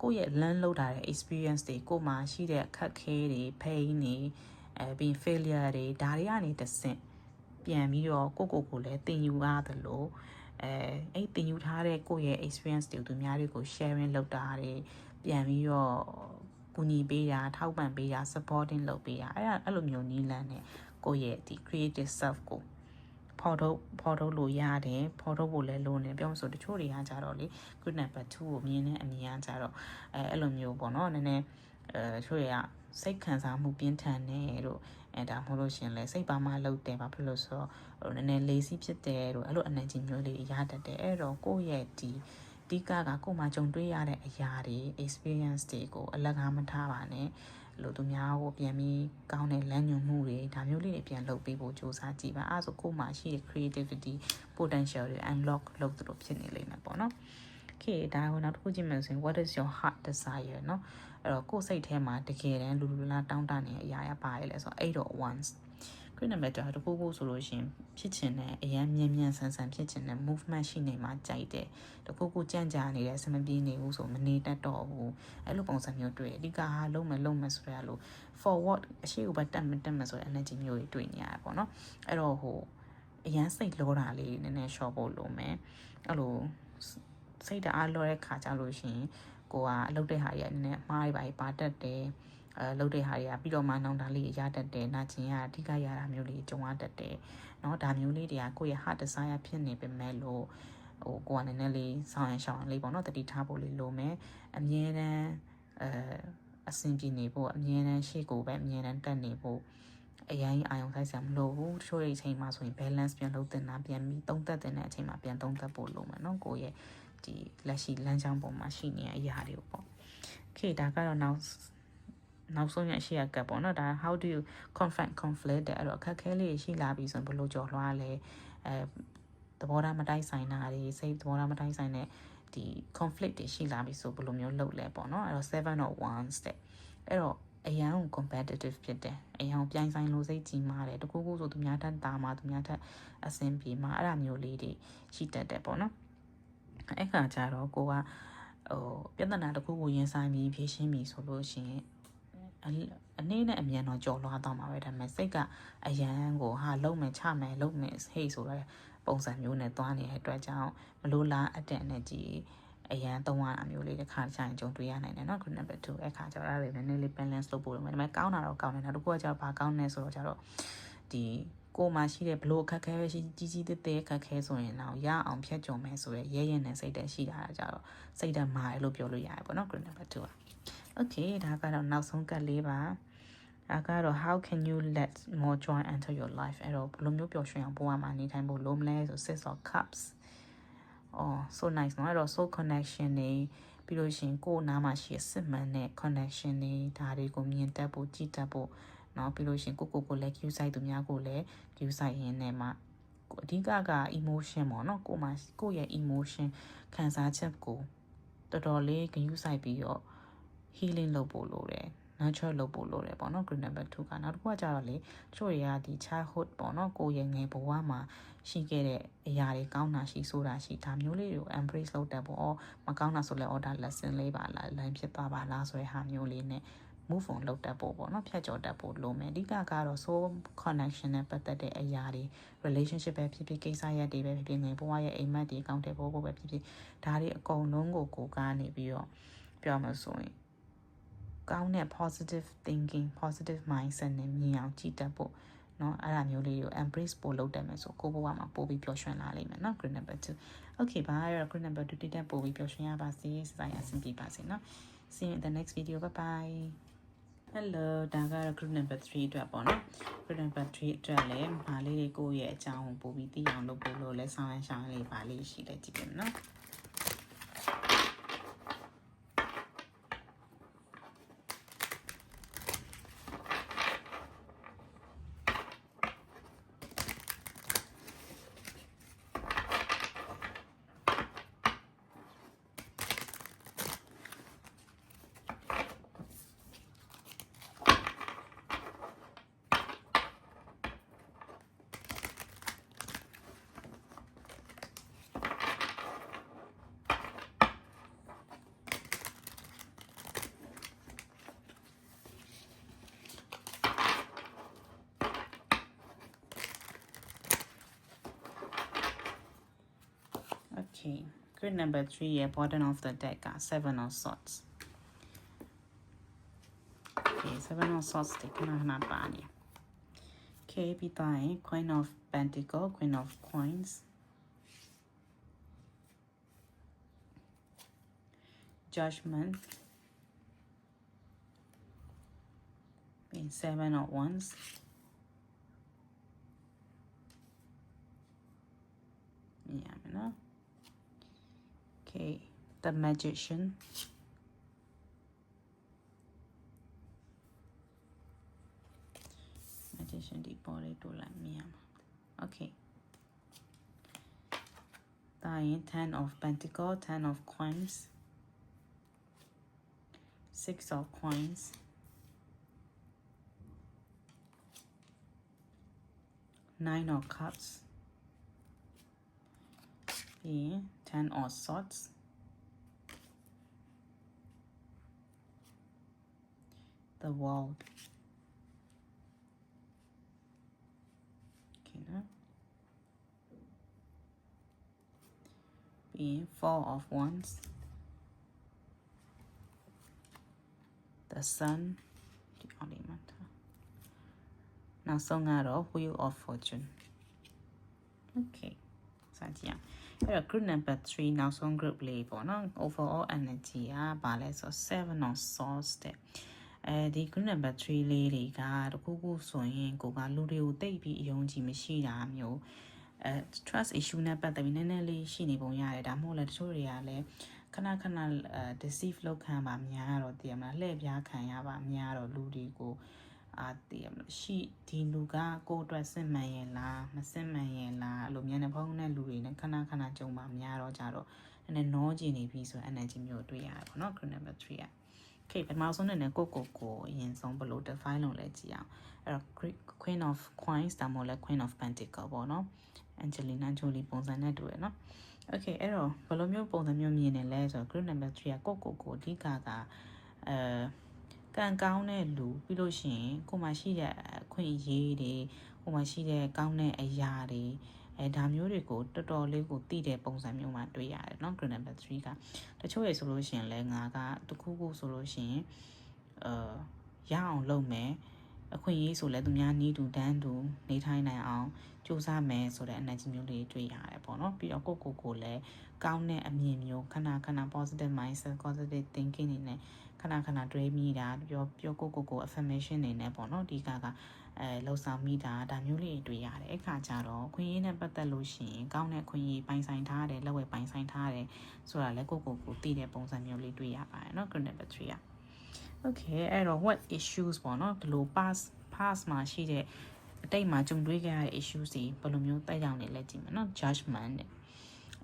ကိုရဲ့ learn လုပ်တာတဲ့ experience တွေကိုမှရှိတဲ့အခက်ခဲတွေ pain တွေပြီး failure တွေဒါတွေကနေတဆင့်ပြန်ပြီးတော့ကိုလည်းသင်ယူရတယ်လို့အဲ့သင်ယူထားတဲ့ကိုရဲ့ experience တွေကိုသူများတွေကို sharing လုပ်တာတွေပြန်ပြီးတော့ကူညီပေးတာထောက်ပံ့ပေးတာ supporting လုပ်ပေးတာအဲ့လိုမျိုးနည်းလမ်းနဲ့ကိုရဲ့ဒီ creative self ကိုဖော်ထုတ်လို့ရတယ်ဖော်ထုတ်ဖို့လည်းလိုနေပြောမှဆိုတချို့တွေကကြတော့လေ group number 2ကိုမြင်တဲ့အမြင်ကကြတော့အဲ့လိုမျိုးပေါ့နော်နည်းနည်းချို့တွေကစိတ်ခံစားမှုပြင်းထန်နေတို့ဒါမှမဟုတ်လို့ရှင်လဲစိတ်ပါမလုပ်တယ်ဘာဖြစ်လို့ဆိုတော့နည်းနည်း lazy ဖြစ်တယ်တို့အဲ့လိုအနံ့ကြီးမျိုးလေးရတတ်တယ်အဲ့တော့ကိုယ့်ရဲ့ဒီကကိုယ်မှကြုံတွေ့ရတဲ့အရာတွေ experience တွေကိုအလကားမထားပါနဲ့လို့သူများကိုပြန်ပြီးကောင်းတဲ့လမ်းညွှန်မှုတွေဒါမျိုးလေးတွေပြန်လုပ်ပေးဖို့စူးစမ်းကြည့်ပါအဲ့ဆိုကိုယ်မှရှိတဲ့ creativity potential တွေ unlock လုပ်သလိုဖြစ်နေလိမ့်မယ်ပေါ့နော် okay ဒါကနောက်တစ်ခုကြည့်မယ်ဆိုရင် what is your heart desire เนาะအဲ့တော့ကိုယ်စိတ်ထဲမှာတကယ်တမ်းလူလားတောင်းတနေတဲ့အရာရပါရလဲဆိုတော့8 of wands group number 2တခုဆိုလို့ရှင်ဖြစ်ချင်တဲ့အရန်မြန်ဆန်ဖြစ်ချင်တဲ့ movement ရှိနေမှာကြိုက်တယ်တခုကြန့်ကြာနေတဲ့စမပြေးနေဘူးဆိုမနေတတ်တော့ဘူးအဲ့လိုပုံစံမျိုးတွေ့အဓိကဟာလုံးမယ်ဆိုရလို့ forward အရှိကိုပဲတက်မယ်ဆိုတဲ့ energy မျိုးတွေတွေ့နေရတာပေါ့နော်အဲ့တော့အရန်စိတ်လောတာလေးနည်းနည်း short ဖို့လိုမယ်အဲ့လိုစိတ်တအားလောတဲ့ခါကြလို့ရှင်ကိုကအလုပ်တဲ့ဟာကြီးနည်းနည်းအမှားတွေပါတတ်တယ်လုပ်တဲ့ဟာတွေကပြီးတော့မှနောင်တလေးရတတ်တယ်နာကျင်ရအဓိကရတာမျိုးလေးကြုံရတတ်တယ်เนาะဒါမျိုးလေးတွေကကိုယ့်ရဲ့ heart desire ဖြစ်နေပေမဲ့လို့ကိုကနည်းနည်းလေးဆောင်ရန်လေးပေါ့เนาะတတိထားဖို့လေးလိုမယ်အမြဲတမ်းအဆင်ပြေနေဖို့အမြဲတမ်းရှေ့ကိုပဲအမြဲတမ်းတက်နေဖို့အရင်အာရုံစိုက်စရာမလိုဘူးတချို့အချိန်မှာဆိုရင် balance ပြန်လုပ်တင်တာပြန်ပြီးသုံးသပ်တင်တဲ့အချိန်မှာပြန်သုံးသပ်ဖို့လိုမယ်เนาะကိုယ့်ရဲ့ဒီလက်ရှိလမ်းကြောင်းပေါ်မှာရှိနေတဲ့အရာတွေကိုပေါ့ okay ဒါကတော့နောက်ဆုံးရရှိရကပ်ပေါ့နော်ဒါ how do you confront conflict တဲ့အဲ့တော့အခက်ခဲလေးရှိလာပြီဆိုရင်ဘယ်လိုကြော်လွှားလဲသဘောထားမတိုက်ဆိုင်တာတွေစိတ်သဘောထားမတိုက်ဆိုင်တဲ့ဒီ conflict တွေရှိလာပြီဆိုဘယ်လိုမျိုးလုပ်လဲပေါ့နော်အဲ့တော့7 of wands တဲ့အဲ့တော့အရန်ကို competitive ဖြစ်တယ်အရန်ကိုပြိုင်ဆိုင်လို့စိတ်ကြီးမားတယ်တကူဆိုသူများထက်တာမှာသူများထက်အဆင်ပြေမှာအဲ့ဒါမျိုးလေးတွေရှိတတ်တယ်ပေါ့နော်အဲ့ခါကျတော့ကိုကပြဿနာတစ်ခုကိုရင်ဆိုင်ပြီးဖြေရှင်းပြီးဆိုလို့ရှိရင်အနေနဲ့အမြန်တော့ကြော်လွှားတော့မှာပဲဒါပေမဲ့စိတ်ကအရန်ကိုလုံမယ်ချမယ်လုံမယ်ဟေ့ဆိုတော့ပုံစံမျိုးနဲ့သွားနေတဲ့အတွက်ကြောင့်မလို့လားအတက်နဲ့ကြီးအရန်သုံးရတာမျိုးလေးတစ်ခါတခြားကြုံတွေ့ရနိုင်တယ်เนาะ group number 2အဲ့ခါကျတော့အဲ့ဒါလေးနည်းနည်းလေး balance လုပ်ဖို့လိုမယ်ဒါပေမဲ့ကောင်းတာတော့ကောင်းတယ်နောက်တစ်ခုကကျတော့ဘာကောင်းလဲဆိုတော့ကျတော့ဒီကိုမှရှိတဲ့ဘလို့အခက်ခဲပဲရှိကြီးတဲအခက်ခဲဆိုရင်တော့ရအောင်ဖြတ်ကျော်မယ်ဆိုရဲရဲနဲ့စိတ်တက်ရှိတာကြတော့စိတ်တက်မာတယ်လို့ပြောလို့ရတယ်ပေါ့နော် group number 2 okay ဒါကတော့နောက်ဆုံးကတ်လေးပါဒါကတော့ how can you let more joy enter your life အဲ့တော့ဘယ်လိုမျိုးပျော်ရွှင်အောင်ဘဝမှာနေထိုင်ဖို့လိုမလဲဆို six of cups so nice နော်အဲ့တော့ soul connection တွေပြီးလို့ရှင်ကိုယ်နားမှာရှိတဲ့စစ်မှန်တဲ့ connection တွေဒါတွေကိုမြင်တတ်ဖို့ကြည့်တတ်ဖို့နော်ပြီးလို့ရှင်ကိုလည်း cue site သူများကိုလည်း cue site ရင်းနဲ့မှအဓိက emotion ပေါ့နော်ကိုယ့်ရဲ့ emotion ခံစားချက်ကိုတော်တော်လေး cue site ပြီးတော့ healing လုပ်ဖို့လိုတယ် nurture လုပ်ဖို့လိုတယ်ပေါ့နော် group number 2ကနောက်တစ်ခုကကြတော့လေချို့တွေကဒီ childhood ပေါ့နော်ကိုယ့်ရဲ့ငယ်ဘဝမှာရှိခဲ့တဲ့အရာတွေကောင်းတာရှိဆိုတာရှိဒါမျိုးလေးတွေကို embrace လုပ်တတ်ဖို့မကောင်းတာဆိုလဲ order lesson လေးပါလား line ဖြစ်သွားပါလားဆိုတဲ့ဟာမျိုးလေးနဲ့ move on လုပ်တတ်ဖို့ပေါ့နော်ဖြတ်ကျော်တတ်ဖို့လိုမယ်အဓိကကတော့ soul connection နဲ့ပတ်သက်တဲ့အရာတွေ relationship ပဲဖြစ်ဖြစ်ကိစ္စရပ်တွေပဲဖြစ်ဖြစ်ငယ်ဘဝရဲ့အိမ်မက်တွေအကောင့်တွေဖို့ပဲဖြစ်ဖြစ်ဒါတွေအကုန်လုံးကိုကားနေပြီးတော့ပြောမှဆိုရင်ကောင်းတဲ့ positive thinking positive mindset နဲ့မြင်အောင်ကြည့်တတ်ဖို့ နော်အဲ့ဒါမျိုးလေးကို embrace ပို့လုပ်တယ်မယ်ဆိုကိုဘဝမှာပို့ပြီးပျော်ရွှင်လာလိမ့်မယ်နော် group number 2 okay ဘာရ group number 2တိတက်ပို့ပြီးပျော်ရွှင်ရပါစေစတိုင်းအဆင်ပြေပါစေနော် see you in the next video bye bye hello ဒါကတော့ group number 3အတွက်ပေါ့နော် group number 3အတွက်လည်းမာလေးတွေကိုယ့်ရဲ့အကြောင်းကိုပို့ပြီးသိအောင်လုပ်ဖို့လို့လဲဆောင်းရရှောင်းလေးပါလေးရှိတယ်ကြည့်ပြမယ်နော် Okay, grid number 3 here, bottom of the deck, 7 of swords. Okay, 7 of swords, take not bad. Okay, be dying, Queen of Pentacle, Queen of Coins. Judgment. Being 7 of Wands. Yeah, you know. Okay, the Magician. Magician di body to like me. Okay. Dying 10 of Pentacle, 10 of Coins. 6 of Coins. 9 of Cups. Yeah, 10 of Swords. The World. Okay, now. Being 4 of Wands. The Sun. The element. Now, song out of Wheel of Fortune. Okay. So, yeah. Group number 3 now song group label. No? Overall energy. So 7 of Swords. The group number 3 lady. God, Google Soin, Goga Ludio, Baby, Yonji, Machida, Mio. Trust issue number the Minelli, Shini Boya, Damola, Toriale. Kana deceive local Miaro, the Amalebia, Kayaba, Miaro, Ludigo. At the she Tinuga, go dress in Mayela, Masemayela, Lumiana Pona, Luina, Kana Joma, Miaro, Jaro, and then no genie piece of energy mute. We are not number 3. Okay, but mouse on a coco in some below the final legia. Queen of Coins, Damola, Queen of Pentacle, Bono, Angelina Jolie Bones and Edward, no? Okay, error, follow me upon the mean and letter, group number 3, Coco, Digaga, ကန်ကောင်းတဲ့လူပြီးလို့ရှိရင်ကိုမှရှိတဲ့အခွင့်အရေးတွေကိုမှရှိတဲ့ကောင်းတဲ့အရာတွေဒါမျိုးတွေကိုတော်တော်လေးကိုသိတဲ့ပုံစံမျိုးမှာတွေ့ရတယ်เนาะ group number 3ကတချို့ရေဆိုလို့ရှိရင်လဲငါကတခုခုဆိုလို့ရှိရင်ရအောင်လုပ်မယ်အခွင့်အရေးဆိုလဲသူများနီးတူတန်းတူနေထိုင်နိုင်အောင်စူးစမ်းမယ်ဆိုတဲ့ energy မျိုးလေးတွေ့ရတယ်ပေါ့เนาะပြီးတော့ကိုလည်းကောင်းတဲ့အမြင်မျိုးခဏ positive mindset positive thinking နေနဲ့ခဏတွေးမိတာပြောကို affirmation နေနဲ့ပေါ့နော်ဒီကလှုပ်ဆောင်မိတာဒါမျိုးလေးတွေ့ရတယ်အခါကျတော့ခွင့်ရင်းနဲ့ပတ်သက်လို့ရှိရင်ကောင်းတဲ့ခွင့်ရပိုင်ဆိုင်ထားတယ်လက်ဝဲပိုင်ဆိုင်ထားတယ်ဆိုတာလဲကိုသိတဲ့ပုံစံမျိုးလေးတွေ့ရပါတယ်เนาะ group number 3 Okay အဲ့တော့ what issues ပေါ့နော်ဒီလို past မှာရှိတဲ့အတိတ်မှာကြုံတွေ့ခဲ့ရတဲ့ issues တွေဘယ်လိုမျိုးတက်ရောက်နေလဲကြည့်မယ်เนาะ judgment တဲ့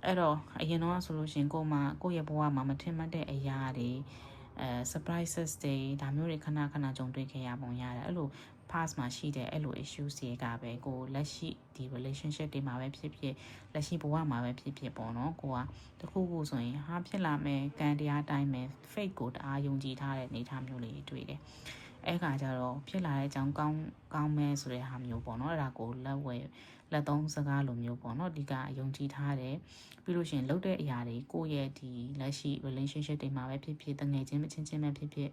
အဲ့တော့အရင်တော့ဆိုလို့ရှိရင်ကိုယ့်ရဲ့ဘဝမှာမထင်မှတ်တဲ့အရာတွေsurprises တွေဒါမျိုးတွေခဏကြုံတွေ့ခဲ့ရပုံရတယ်အဲ့လို past မှာရှိတဲ့အဲ့လို issues တွေကပဲကိုလက်ရှိဒီ relationship တွေမှာပဲဖြစ်လက်ရှိဘဝမှာပဲဖြစ်ပေါ့နော်ကိုကတခုခုဆိုရင်ဟာဖြစ်လာမယ်ကံတရားတိုင်းပဲ fate ကိုတအားယုံကြည်ထားတဲ့အနေအထားမျိုးလေးတွေ့တယ်အဲ့ခါကျတော့ဖြစ်လာတဲ့အကြောင်းကောင်းမဲဆိုတဲ့ဟာမျိုးပေါ့နော်အဲ့ဒါကိုလက်သုံးစကားလိုမျိုးပေါ့နော်ဒီကယုံကြည်ထားတယ်ပြီးလို့ရှိရင်လုပ်တဲ့အရာတွေကိုယ့်ရဲ့ဒီလက်ရှိ relationship တွေမှာပဲဖြစ်တငယ်ချင်းမချင်းပဲဖြစ်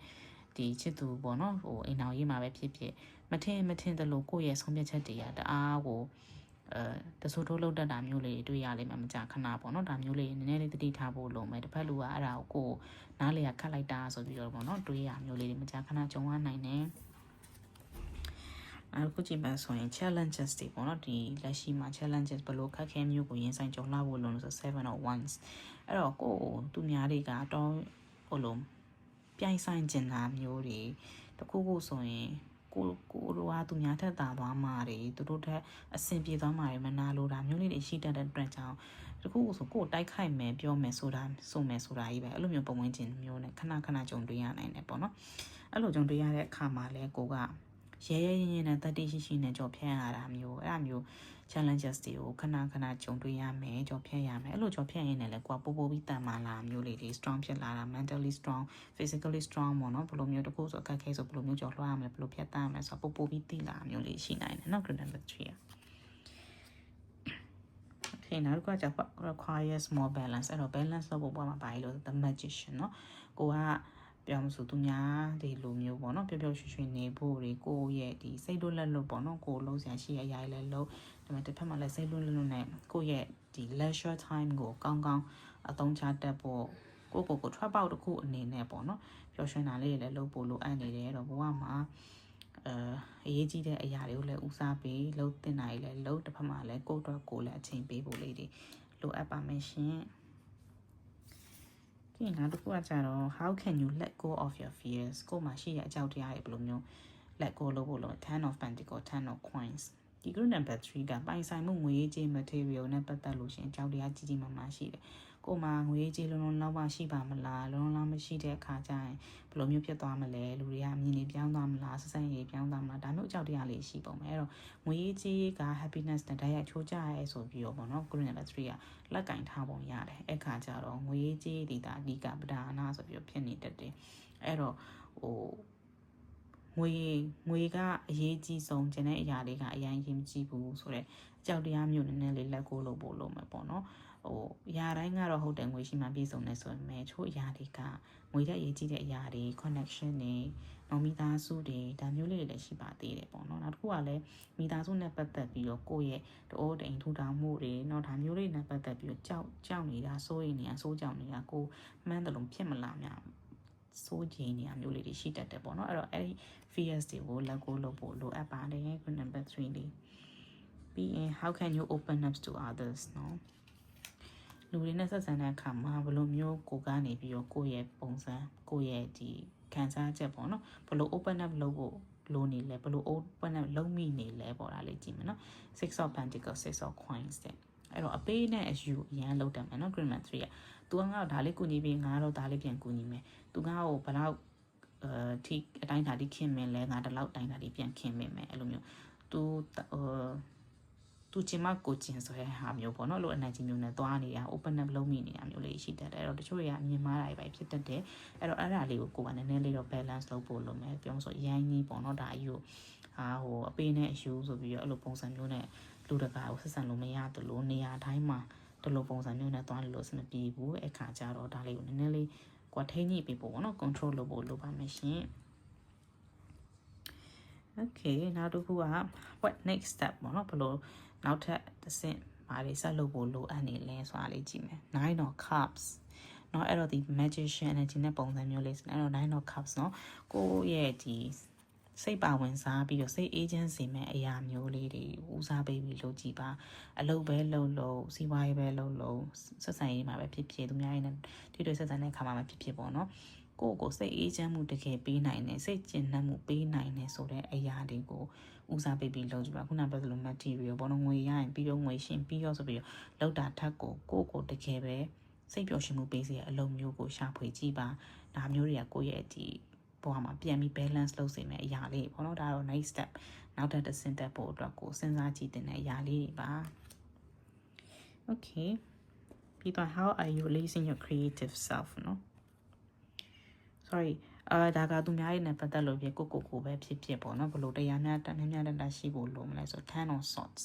ဒီချစ်သူပေါ့နော်ဟိုအိမ်တော်ရေးမှာပဲဖြစ်ဖြစ်မထင်တယ်လို့ကိုယ့်ရဲ့ဆုံးဖြတ်ချက်တွေကတအားကိုတဆိုးထိုးလောက်တတ်တာမျိုးလေးတွေ့ရလိမ့်မယ်မကြခဏပေါ့နော်ဒါမျိုးလေးနည်းနည်းလေးတတိထားဖို့လိုမယ်တစ်ဖက်လူကအဲ့ဒါကိုနားလေခတ်လိုက်တာဆိုပြီးတော့ပေါ့နော်တွေးရမျိုးလေးတွေမကြခဏကြုံရနိုင်တယ်အခုကြည့်မှဆိုရင် challenges တွေပေါ့နော်ဒီလက်ရှိမှာ challenges ဘလို့ခက်ခဲမျိုးကိုရင်ဆိုင်ကြုံလာဖို့လုံးလို့ဆို7 of wands အဲ့တော့ကိုသူများတွေကတော့ဟိုလိုပြိုင်ဆိုင်ကျင်တာမျိုးတွေတခုခုဆိုရင်ကိုတို့ကသူများထက်သာသွားမှာတွေသူတို့ထက်အဆင်ပြေသွားမှာတွေမနာလိုတာမျိုးလေးတွေရှိတတ်တဲ့အတွက်ကြောင့်တခုခုဆိုကိုတိုက်ခိုက်မယ်ပြောမယ်ဆိုတာကြီးပဲအဲ့လိုမျိုးပုံဝင်ခြင်းမျိုးနဲ့ခဏကြုံတွေ့ရနိုင်တယ်ပေါ့နော်အဲ့လိုကြုံတွေ့ရတဲ့အခါမှာလဲကိုကရဲနဲ့တတိရှိနဲ့ကြော်ဖြတ်ရတာမျိုးအဲ့ဒါမျိုး challenges တွေကိုခဏကြုံတွေ့ရမယ်ကြော်ဖြတ်ရမယ်အဲ့လိုကြော်ဖြတ်ရင်းနဲ့လဲကိုကပိုပြီးတန်မာလာမျိုးလေးတွေ strong ဖြစ်လာတာ mentally strong physically strong ပေါ့နော်ဘယ်လိုမျိုးတခုဆိုအခက်ခဲဆိုဘယ်လိုမျိုးကြော်လွှားရမလဲဘယ်လိုဖြတ်တန်းရမလဲဆိုတော့ပိုပြီးသိလာမျိုးလေးရှိနိုင်တယ်နော် group number 3 Okay နောက်တစ်ခုကကျ requires more balance အဲ့တော့ balance လုပ်ဖို့ပေါ့မှာပါလို့ the magician เนาะကိုကပြောမှဆိုသူများဒီလိုမျိုးပေါ့နော်ပျော်ပျော်ရွှင်ရွှင်နေဖို့တွေကိုရဲ့ဒီစိတ်လွတ်လပ်လို့ပေါ့နော်ကိုလုံးစရာရှိရအရာလည်းလုံးဒါပေမဲ့တစ်ဖက်မှာလည်းစိတ်လွတ်လပ်လို့နဲ့ကိုရဲ့ဒီ leisure time ကိုကောင်းအသုံးချတတ်ဖို့ကိုထွက်ပေါက်တစ်ခုအနေနဲ့ပေါ့နော်ပျော်ရွှင်တာလေးတွေလည်းလုပ်ဖို့လိုအပ်နေတယ်တော့ဘဝမှာအရေးကြီးတဲ့အရာတွေကိုလည်းဦးစားပေးလုပ်တင်တာတွေလည်းလုပ်တစ်ဖက်မှာလည်းကိုယ့်အတွက်ကိုလည်းအချိန်ပေးဖို့လေးတွေလိုအပ်ပါမယ်ရှင်ဒီနောက်တစ်ခုကကြတော့ how can you let go of your fears ကိုမှရှိတဲ့အကြောက်တရားတွေဘယ်လိုမျိုး let go လုပ်ဖို့လို့ 10 of pentacles 10 of coins ဒီ group number 3ကပိုင်ဆိုင်မှုငွေကြေး material နဲ့ပတ်သက်လို့ရှင်အကြောက်တရားကြီးမားမားရှိတယ်ကိုမှငွေကြေးလုံးလောက်မရှိပါမလားလုံးလောက်မရှိတဲ့အခါကျရင်ဘယ်လိုမျိုးဖြစ်သွားမလဲလူတွေကအမြင်တွေပြောင်းသွားမလားဆက်ဆံရေးပြောင်းသွားမလားဒါမျိုးအကြောက်တရားလေးရှိပုံပဲအဲ့တော့ငွေကြေးက happiness နဲ့တိုက်ရိုက်ချိုးကြရဲဆိုပြီးတော့ပေါ့နော် group number 3ကလက်ကင်ထားပုံရတယ်အဲ့ခါကျတော့ငွေကြေးဒီတာအဓိကပဒါနာဆိုပြီးတော့ဖြစ်နေတတ်တယ်အဲ့တော့ဟိုငွေကအရေးကြီးဆုံးကျန်တဲ့အရာတွေကအရင်ကြီးမကြည့်ဘူးဆိုတော့အကြောက်တရားမျိုးနည်းနည်းလေးလက်ကိုလို့ပို့လို့မယ်ပေါ့နော်ဟိုအရာတိုင်းကတော့ဟုတ်တယ်ငွေရှိမှပြည့်စုံနေဆိုရင်ချို့အရာတွေကငွေတဲ့အရေးကြီးတဲ့အရာတွေ connection တွေနော်မိသားစုတွေဒါမျိုးလေးတွေလည်းရှိပါသေးတယ်ပေါ့နော်နောက်တစ်ခုကလည်းမိသားစုနဲ့ပတ်သက်ပြီးတော့ကိုယ့်ရဲ့တိုးတိမ်ထူထောင်မှုတွေနော်ဒါမျိုးလေးနဲ့ပတ်သက်ပြီးတော့ကြောက်နေတာစိုးရိမ်နေတာစိုးကြောင်နေတာကိုမှန်းတယ်လို့ဖြစ်မလာများစိုးကျင်နေရမျိုးလေးတွေရှိတတ်တယ်ပေါ့နော်အဲ့တော့အဲ့ဒီ fears တွေကိုလက်ကိုလုပ်ဖို့လိုအပ်ပါတယ် group number 3လေးပြီးရင် how can you open up to others နော်လူတွေနဲ့ဆက်ဆံတဲ့အခါမှာဘယ်လိုမျိုးကိုကနေပြီးတော့ကိုယ့်ရဲ့ပုံစံကိုယ့်ရဲ့ဒီခံစားချက်ပေါ့နော်ဘယ်လို open up လုပ်ဖို့လိုနေလဲဘယ်လို open up လုပ်မိနေလဲပေါ့ဒါလေးကြည့်မယ်နော် 6 of pentacles 6 of coins တဲ့အဲ့တော့အပေးနဲ့အယူအရန်လောက်တယ်မယ်နော် group number 3ကသူကငါ့ကိုဒါလေးကူညီပြီးငါတော့ဒါလေးပြန်ကူညီမယ်သူငါ့ကိုဘယ်လောက်ထိအတိုင်းဒါလေးခင်မင်းလဲငါတလောက်တိုင်းဒါလေးပြန်ခင်မင်းမယ်အဲ့လိုမျိုးသူချင်မကိုချင်ဆိုတဲ့ဟာမျိုးပေါ့နော်လို့ energy မျိုးနဲ့သွားနေတာ open up လုပ်မိနေတာမျိုးလေးရှိတတ်တယ်အဲ့တော့တချို့တွေကမြင်မာတာပဲဖြစ်တတ်တယ်အဲ့တော့အဲ့ဒါလေးကိုကနည်းနည်းလေးတော့ balance လုပ်ဖို့လိုမယ်ပြောဆိုရိုင်းကြီးပေါ့နော်ဒါအယူဟိုအပေးနဲ့အယူဆိုပြီးတော့အဲ့လိုပုံစံမျိုးနဲ့လူတကာကိုဆက်ဆံလို့မရသလိုနေရာတိုင်းမှာဒီလိုပုံစံမျိုးနဲ့သွားလို့အဆင်မပြေဘူးအခါကျတော့ဒါလေးကိုနည်းနည်းလေးကွာထိန်းညှိပေးဖို့ပေါ့နော် control လုပ်ဖို့လိုပါမယ်ရှင် okay နောက်တစ်ခုက what next step ပေါ့နော်ဘယ်လိုနောက်ထပ်တစ်ဆင့်ဘာတွေဆက်လုပ်ဖို့လိုအပ်နေလဲဆိုတာလေးကြည့်မယ် 9 of cups เนาะအဲ့တော့ဒီ magician energy နဲ့ပုံစံမျိုးလေးအဲ့တော့ 9 of cups เนาะကိုရဲ့ဒီစိတ်ပါဝင်စားပြီးတော့စိတ် agency မဲ့အရာမျိုးလေးတွေဦးစားပေးပြီးလုပ်ကြည့်ပါအလုပ်ပဲလုပ်စီးပွားရေးပဲလုပ်ဆက်ဆံရေးမှာပဲဖြစ်သူများရဲ့ဒီတွေဆက်ဆံတဲ့အခါမှာပဲဖြစ်ပေါ့နော်ကိုစိတ်အေးချမ်းမှုတကယ်ပေးနိုင်တယ်စိတ်ကျဉ်နှံ့မှုပေးနိုင်တယ်ဆိုတဲ့အရာတွေကိုဦးစားပေးပြီးလုပ်ကြပါခုနပြောသလို material ဘောနော်ငွေရရင်ပြီးတော့ငွေရှင်ပြီးတော့ဆိုပြီးတော့လောက်တာထက်ကိုတကယ်ပဲစိတ်ပျော်ရွှင်မှုပေးစေတဲ့အလုပ်မျိုးကိုရှာဖွေကြည့်ပါဒါမျိုးတွေကကိုယ့်ရဲ့ဒီဘဝမှာပြန်ပြီး balance လုပ်စေမယ့်အရာလေးဘောနော်ဒါတော့ next step နောက်ထပ်တစ်ဆင့်တက်ဖို့အတွက်ကိုစဉ်းစားကြည့်တဲ့အရာလေးတွေပါ okay ပြီးတော့ how are you releasing your creative self နော်sorry ဒါကသူများရဲ့နဲ့ပတ်သက်လို့ပြကိုပဲဖြစ်ပေါ့နော်ဘလို့တရားများတရှိဖို့လိုမလဲဆို 10 of swords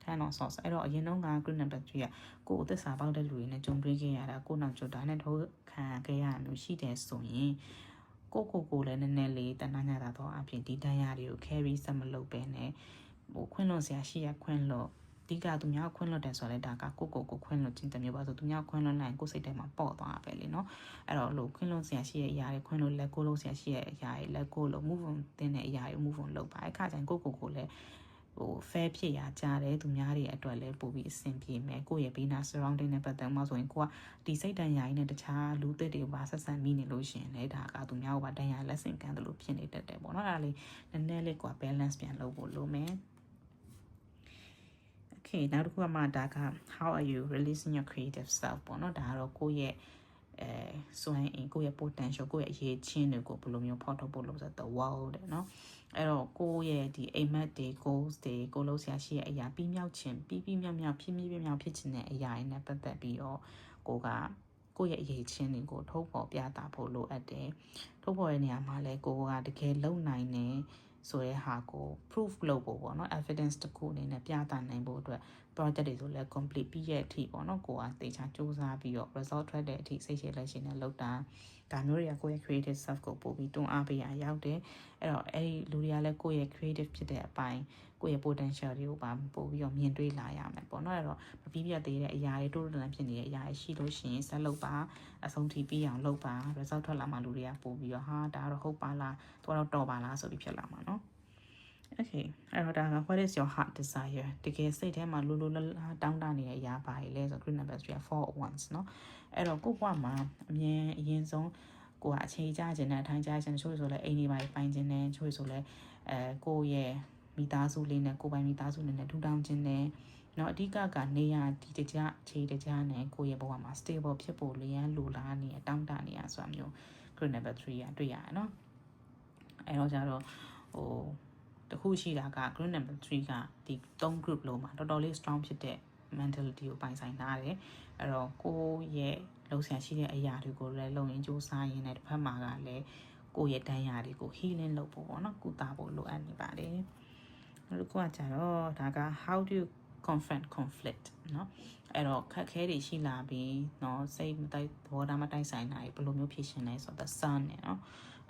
အဲ့တော့အရင်တော့က group number 3ကကိုသစ္စာပေါက်တဲ့လူတွေနဲ့ကြုံတွေ့ခဲ့ရတာကိုနောက်ကျော်တာနဲ့ထုတ်ခံခဲ့ရမျိုးရှိတယ်ဆိုရင် ကိုလည်းနည်းနည်းလေးတနာညာတာတော့အပြင်ဒီတန်းရတွေကို carry စမလုပ်ပဲနဲ့ဟိုခွင့်လွန်စရာရှိရခွင့်လွန်ဒီကသူများခွင့်လွတ်တယ်ဆိုလဲဒါကကိုခွင့်လွတ်ခြင်းတမျိုးပါဆိုသူများခွင့်လွတ်နိုင်ကိုစိတ်ထဲမှာပေါ့သွားပဲလေနော်အဲ့တော့လို့ခွင့်လွတ်စရာရှိတဲ့အရာတွေခွင့်လွတ်လက်ကိုလို့စရာရှိတဲ့အရာတွေလက်ကိုလို့ move on တင်တဲ့အရာတွေ move on လုပ်ပါအခါကျရင်ကိုလည်းဟို fair ဖြစ်ရကြတယ်သူများတွေအတွက်လည်းပို့ပြီးအဆင်ပြေမယ်ကိုယ့်ရဲ့ဘေးနာ surrounding နဲ့ပတ်သက်မှဆိုရင်ကိုကဒီစိတ်တန်ရာကြီးနဲ့တခြားလူသစ်တွေပါဆက်ဆံမိနေလို့ရှင်လေဒါကသူများကပါတန်ရာလက်ဆင့်ကမ်းတယ်လို့ဖြစ်နေတတ်တယ်ပေါ့နော်အဲ့ဒါလေးနည်းနည်းလေးကို balance ပြန်လုပ်ဖို့လိုမယ်Okay နောက်တစ်ခုကမှဒါက how are you releasing your creative self ပေါ့နော်ဒါကတော့ကိုယ့်ရဲ့စွမ်းအင်ကိုယ့်ရဲ့ potential ကိုယ့်ရဲ့အရေးချင်းတွေကိုဘယ်လိုမျိုးဖော်ထုတ်ဖို့လို့ဆိုတော့ wow တဲ့နော်အဲ့တော့ကိုယ့်ရဲ့ဒီအိမ်မက်တွေ goals တွေကိုလို့ဆရာရှိရဲ့အရာပြီးမြောက်ခြင်းပြီးမြောက်ဖြစ်ခြင်းတဲ့အရာတွေနဲ့ပတ်သက်ပြီးတော့ကိုယ့်ရဲ့အရေးချင်းတွေကိုထုတ်ဖော်ပြသဖို့လိုအပ်တယ်ထုတ်ဖော်တဲ့နေရာမှာလဲကိုကတကယ်လုံနိုင်တယ်ဆိုတဲ့ဟာကို proof လုပ်ဖို့ပေါ့နော် evidence တစ်ခုအနေနဲ့ပြသနိုင်ဖို့အတွက် project တွေဆိုလဲ complete ပြီးရဲ့အထိပေါ့နော်ကိုကတေချာစူးစမ်းပြီးတော့ result ထွက်တဲ့အထိစိတ်ရှည်လက်ရှိနဲ့လုပ်တာဒါမျိုးတွေကကိုယ့်ရဲ့ creative self ကိုပို့ပြီးတွန်းအားပေးရရောက်တယ်အဲ့တော့အဲ့ဒီလူတွေကလည်းကိုယ့်ရဲ့ creative ဖြစ်တဲ့အပိုင်းကိုယ့်ရဲ့ potential တွေကိုပါပို့ပြီးတော့မြင်တွေ့လာရမယ်ပေါ့နော်အဲ့တော့မပြီးပြတ်သေးတဲ့အရာတွေတိုးတက်ဖြစ်နေတဲ့အရာတွေရှိလို့ရှိရင်ဆက်လုပ်ပါအဆုံးထိပြီးအောင်လုပ်ပါ result ထွက်လာမှလူတွေကပို့ပြီးတော့ဟာဒါတော့ဟုတ်ပါလားတော့တော်ပါလားဆိုပြီးဖြစ်လာမှာနော်Okay အဲ့တော့ဒါက what is your heart desire တကယ်စိတ်ထဲမှာလိုလားတောင်းတနေတဲ့အရာပါလေဆို group number 3 4 once เนาะအဲ့တော့ကိုယ့်ဘဝမှာအရင်ဆုံးကိုကအချိန်ကြာခြင်းနဲ့အထိုင်ကြာခြင်းတချို့ဆိုလဲအိမ်နေပါပိုင်းခြင်းနဲ့တချို့ဆိုလဲကိုယ့်ရဲ့မိသားစုလေးနဲ့ကိုယ်ပိုင်မိသားစုနဲ့ထူထောင်ခြင်းနဲ့เนาะအဓိကကနေရဒီတကြအခြေတကြနဲ့ကိုယ့်ရဲ့ဘဝမှာ stable ဖြစ်ဖို့လျံလိုလားနေတောင်းတနေရဆိုတာမျိုး group number 3ကတွေ့ရတယ်เนาะအဲ့တော့ကြတော့ဟိုတခုရှိတာက group number 3ကဒီ3 group လုံးမှာတော်တော်လေး strong ဖြစ်တဲ့ mentality ကိုပိုင်ဆိုင်ထားတယ်အဲ့တော့ကိုယ့်ရဲ့လုံဆရာရှိတဲ့အရာတွေကိုလည်းလုံရင်စူးစမ်းရင်းနဲ့တစ်ဖက်မှာကလည်းကိုယ့်ရဲ့တန်ရာတွေကို healing လုပ်ဖို့ပေါ့နော်ကုသဖို့လိုအပ်နေပါတယ်နောက်တစ်ခုကကြတော့ဒါက how do you confront conflict เนาะအဲ့တော့ခက်ခဲတွေရှိလာပြီးเนาะစိတ်မတိုက်ဘောဓာမတိုက်ဆိုင်တာဘယ်လိုမျိုးဖြစ်ရှင်လဲဆိုတော့ sun နဲ့เนาะ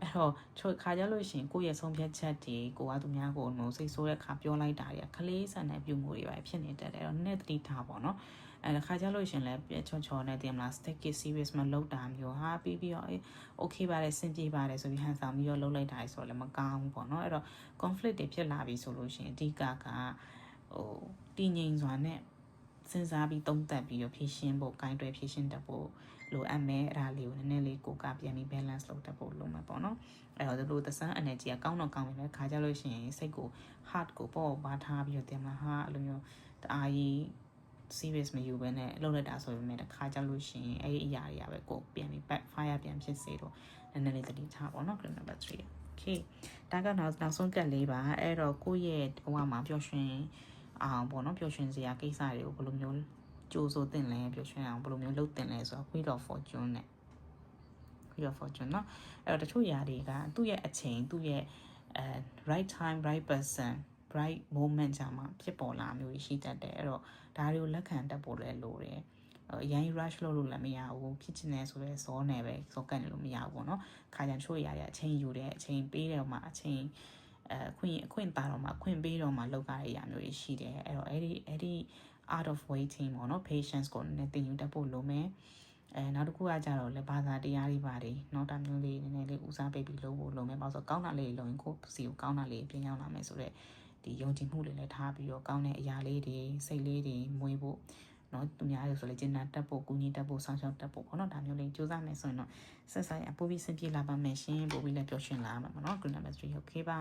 အဲ့တော့ချို့ခါကြလို့ရှိရင်ကိုယ့်ရဲ့ဆုံးဖြတ်ချက်တွေကိုကသူများကိုစိတ်ဆိုးတဲ့ခါပြောလိုက်တာတွေကခလေးဆန်တဲ့ပြုမှုတွေပဲဖြစ်နေတတ်တယ်အဲ့တော့နည်းသတိထားပေါ့နော်အဲ့ခါကြလို့ရှိရင်လည်းချောနဲ့တင်မလား take it serious မလုပ်တာမျိုးဟာပြီးတော့okay ပါတယ်စင်ပြေပါတယ်ဆိုပြီးဟန်ဆောင်ပြီးတော့လုပ်လိုက်တာဆိုတော့လည်းမကောင်းဘူးပေါ့နော်အဲ့တော့ conflict တွေဖြစ်လာပြီဆိုလို့ရှိရင်အဓိကဟိုတည်ငြိမ်စွာနဲ့စဉ်းစားပြီးသုံးသပ်ပြီးတော့ဖြည့်ရှင်းဖို့ဂိုင်းတွဲဖြည့်ရှင်းတတ်ဖို့လိုအပ်မယ်အဲ့ဒါလေးကိုနည်းနည်းလေးကိုကပြန်ပြီး balance လုပ်တတ်ဖို့လိုမှာပေါ့နော်အဲ့တော့ဒီလိုသစမ်း energy ကကောင်းတော့ကောင်းပြီပဲခါကြလို့ရှိရင်စိတ်ကို heart ကိုပေါ့ပါထားပြီးတော့တင်မလားဟာအဲ့လိုမျိုးတအားကြီး serious မယူဘဲနဲ့လှုပ်လိုက်တာဆိုပေမဲ့တခါကြလို့ရှိရင်အဲ့ဒီအရာတွေကပဲကိုပြန်ပြီး backfire ပြန်ဖြစ်စေတော့နည်းနည်းလေးသတိထားပေါ့နော် number 3 okay ဒါကနောက်ဆုံးကတ်လေးပါအဲ့တော့ကိုယ့်ရဲ့ဘဝမှာပျော်ရွှင်အောင်ပေါ့နော်ပျော်ရွှင်စရာကိစ္စတွေကိုဘယ်လိုမျိုးကြိုးစိုးတင်လဲပျော်ရွှင်အောင်ဘယ်လိုမျိုးလုပ်တင်လဲဆိုတော့ Wheel of Fortune နဲ့ Wheel of Fortune เนาะအဲ့တော့တချို့ຢာတွေကသူ့ရဲ့အချိန်သူ့ရဲ့right time right person right moment ကြာမှာဖြစ်ပေါ်လာမျိုးရှိတတ်တယ်အဲ့တော့ဒါတွေကိုလက်ခံတတ်ဖို့လည်းလိုတယ်အရင် rush လုပ်လို့လည်းမရဘူးဖြစ်ချင်တယ်ဆိုတော့ဇောနယ်ပဲဇောကတ်နေလို့မရဘူးပေါ့နော်ခါကြချို့ຢာတွေအချိန်ယူတယ်အချိန်ပေးတယ်မှာအချိန်အခွင့်တာတော့မှအခွင့်ပေးတော့မှလောက်ရတဲ့အရာမျိုးရှိတယ်အဲ့တော့အဲ့ဒီ art of waiting ပေါ့နော် patience ကိုနည်းသင်ယူတတ်ဖို့လိုမယ်နောက်တစ်ခုကကြတော့လေဘာသာတရားတွေပါတယ်เนาะဒါမျိုးလေးနည်းနည်းလေးဦးစားပေးပြီးလုပ်ဖို့လိုမယ်ပေါ့ဆိုကောင်းတာလေးလုပ်ရင်ကိုယ်စီကိုကောင်းတာလေးပြင်ရောက်လာမယ်ဆိုတော့ဒီယုံကြည်မှုလေးလည်းထားပြီးတော့ကောင်းတဲ့အရာလေးတွေစိတ်လေးတွေမွေးဖို့เนาะသူများလို့ဆိုလေကျင်နာတက်ဖို့ကူညီတက်ဖို့ဆောင်ရှောက်တက်ဖို့ပေါ့နော်ဒါမျိုးလေးစူးစမ်းမယ်ဆိုရင်တော့ဆက်စားရပို့ပြီးစင်ပြေလာပါမယ်ရှင်ပို့ပြီးလည်းပျော်ရွှင်လာမှာပေါ့နော် Group number 3 okay ပါ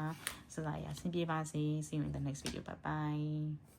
ဆက်စားရစင်ပြေပါစေ see you in the next video bye bye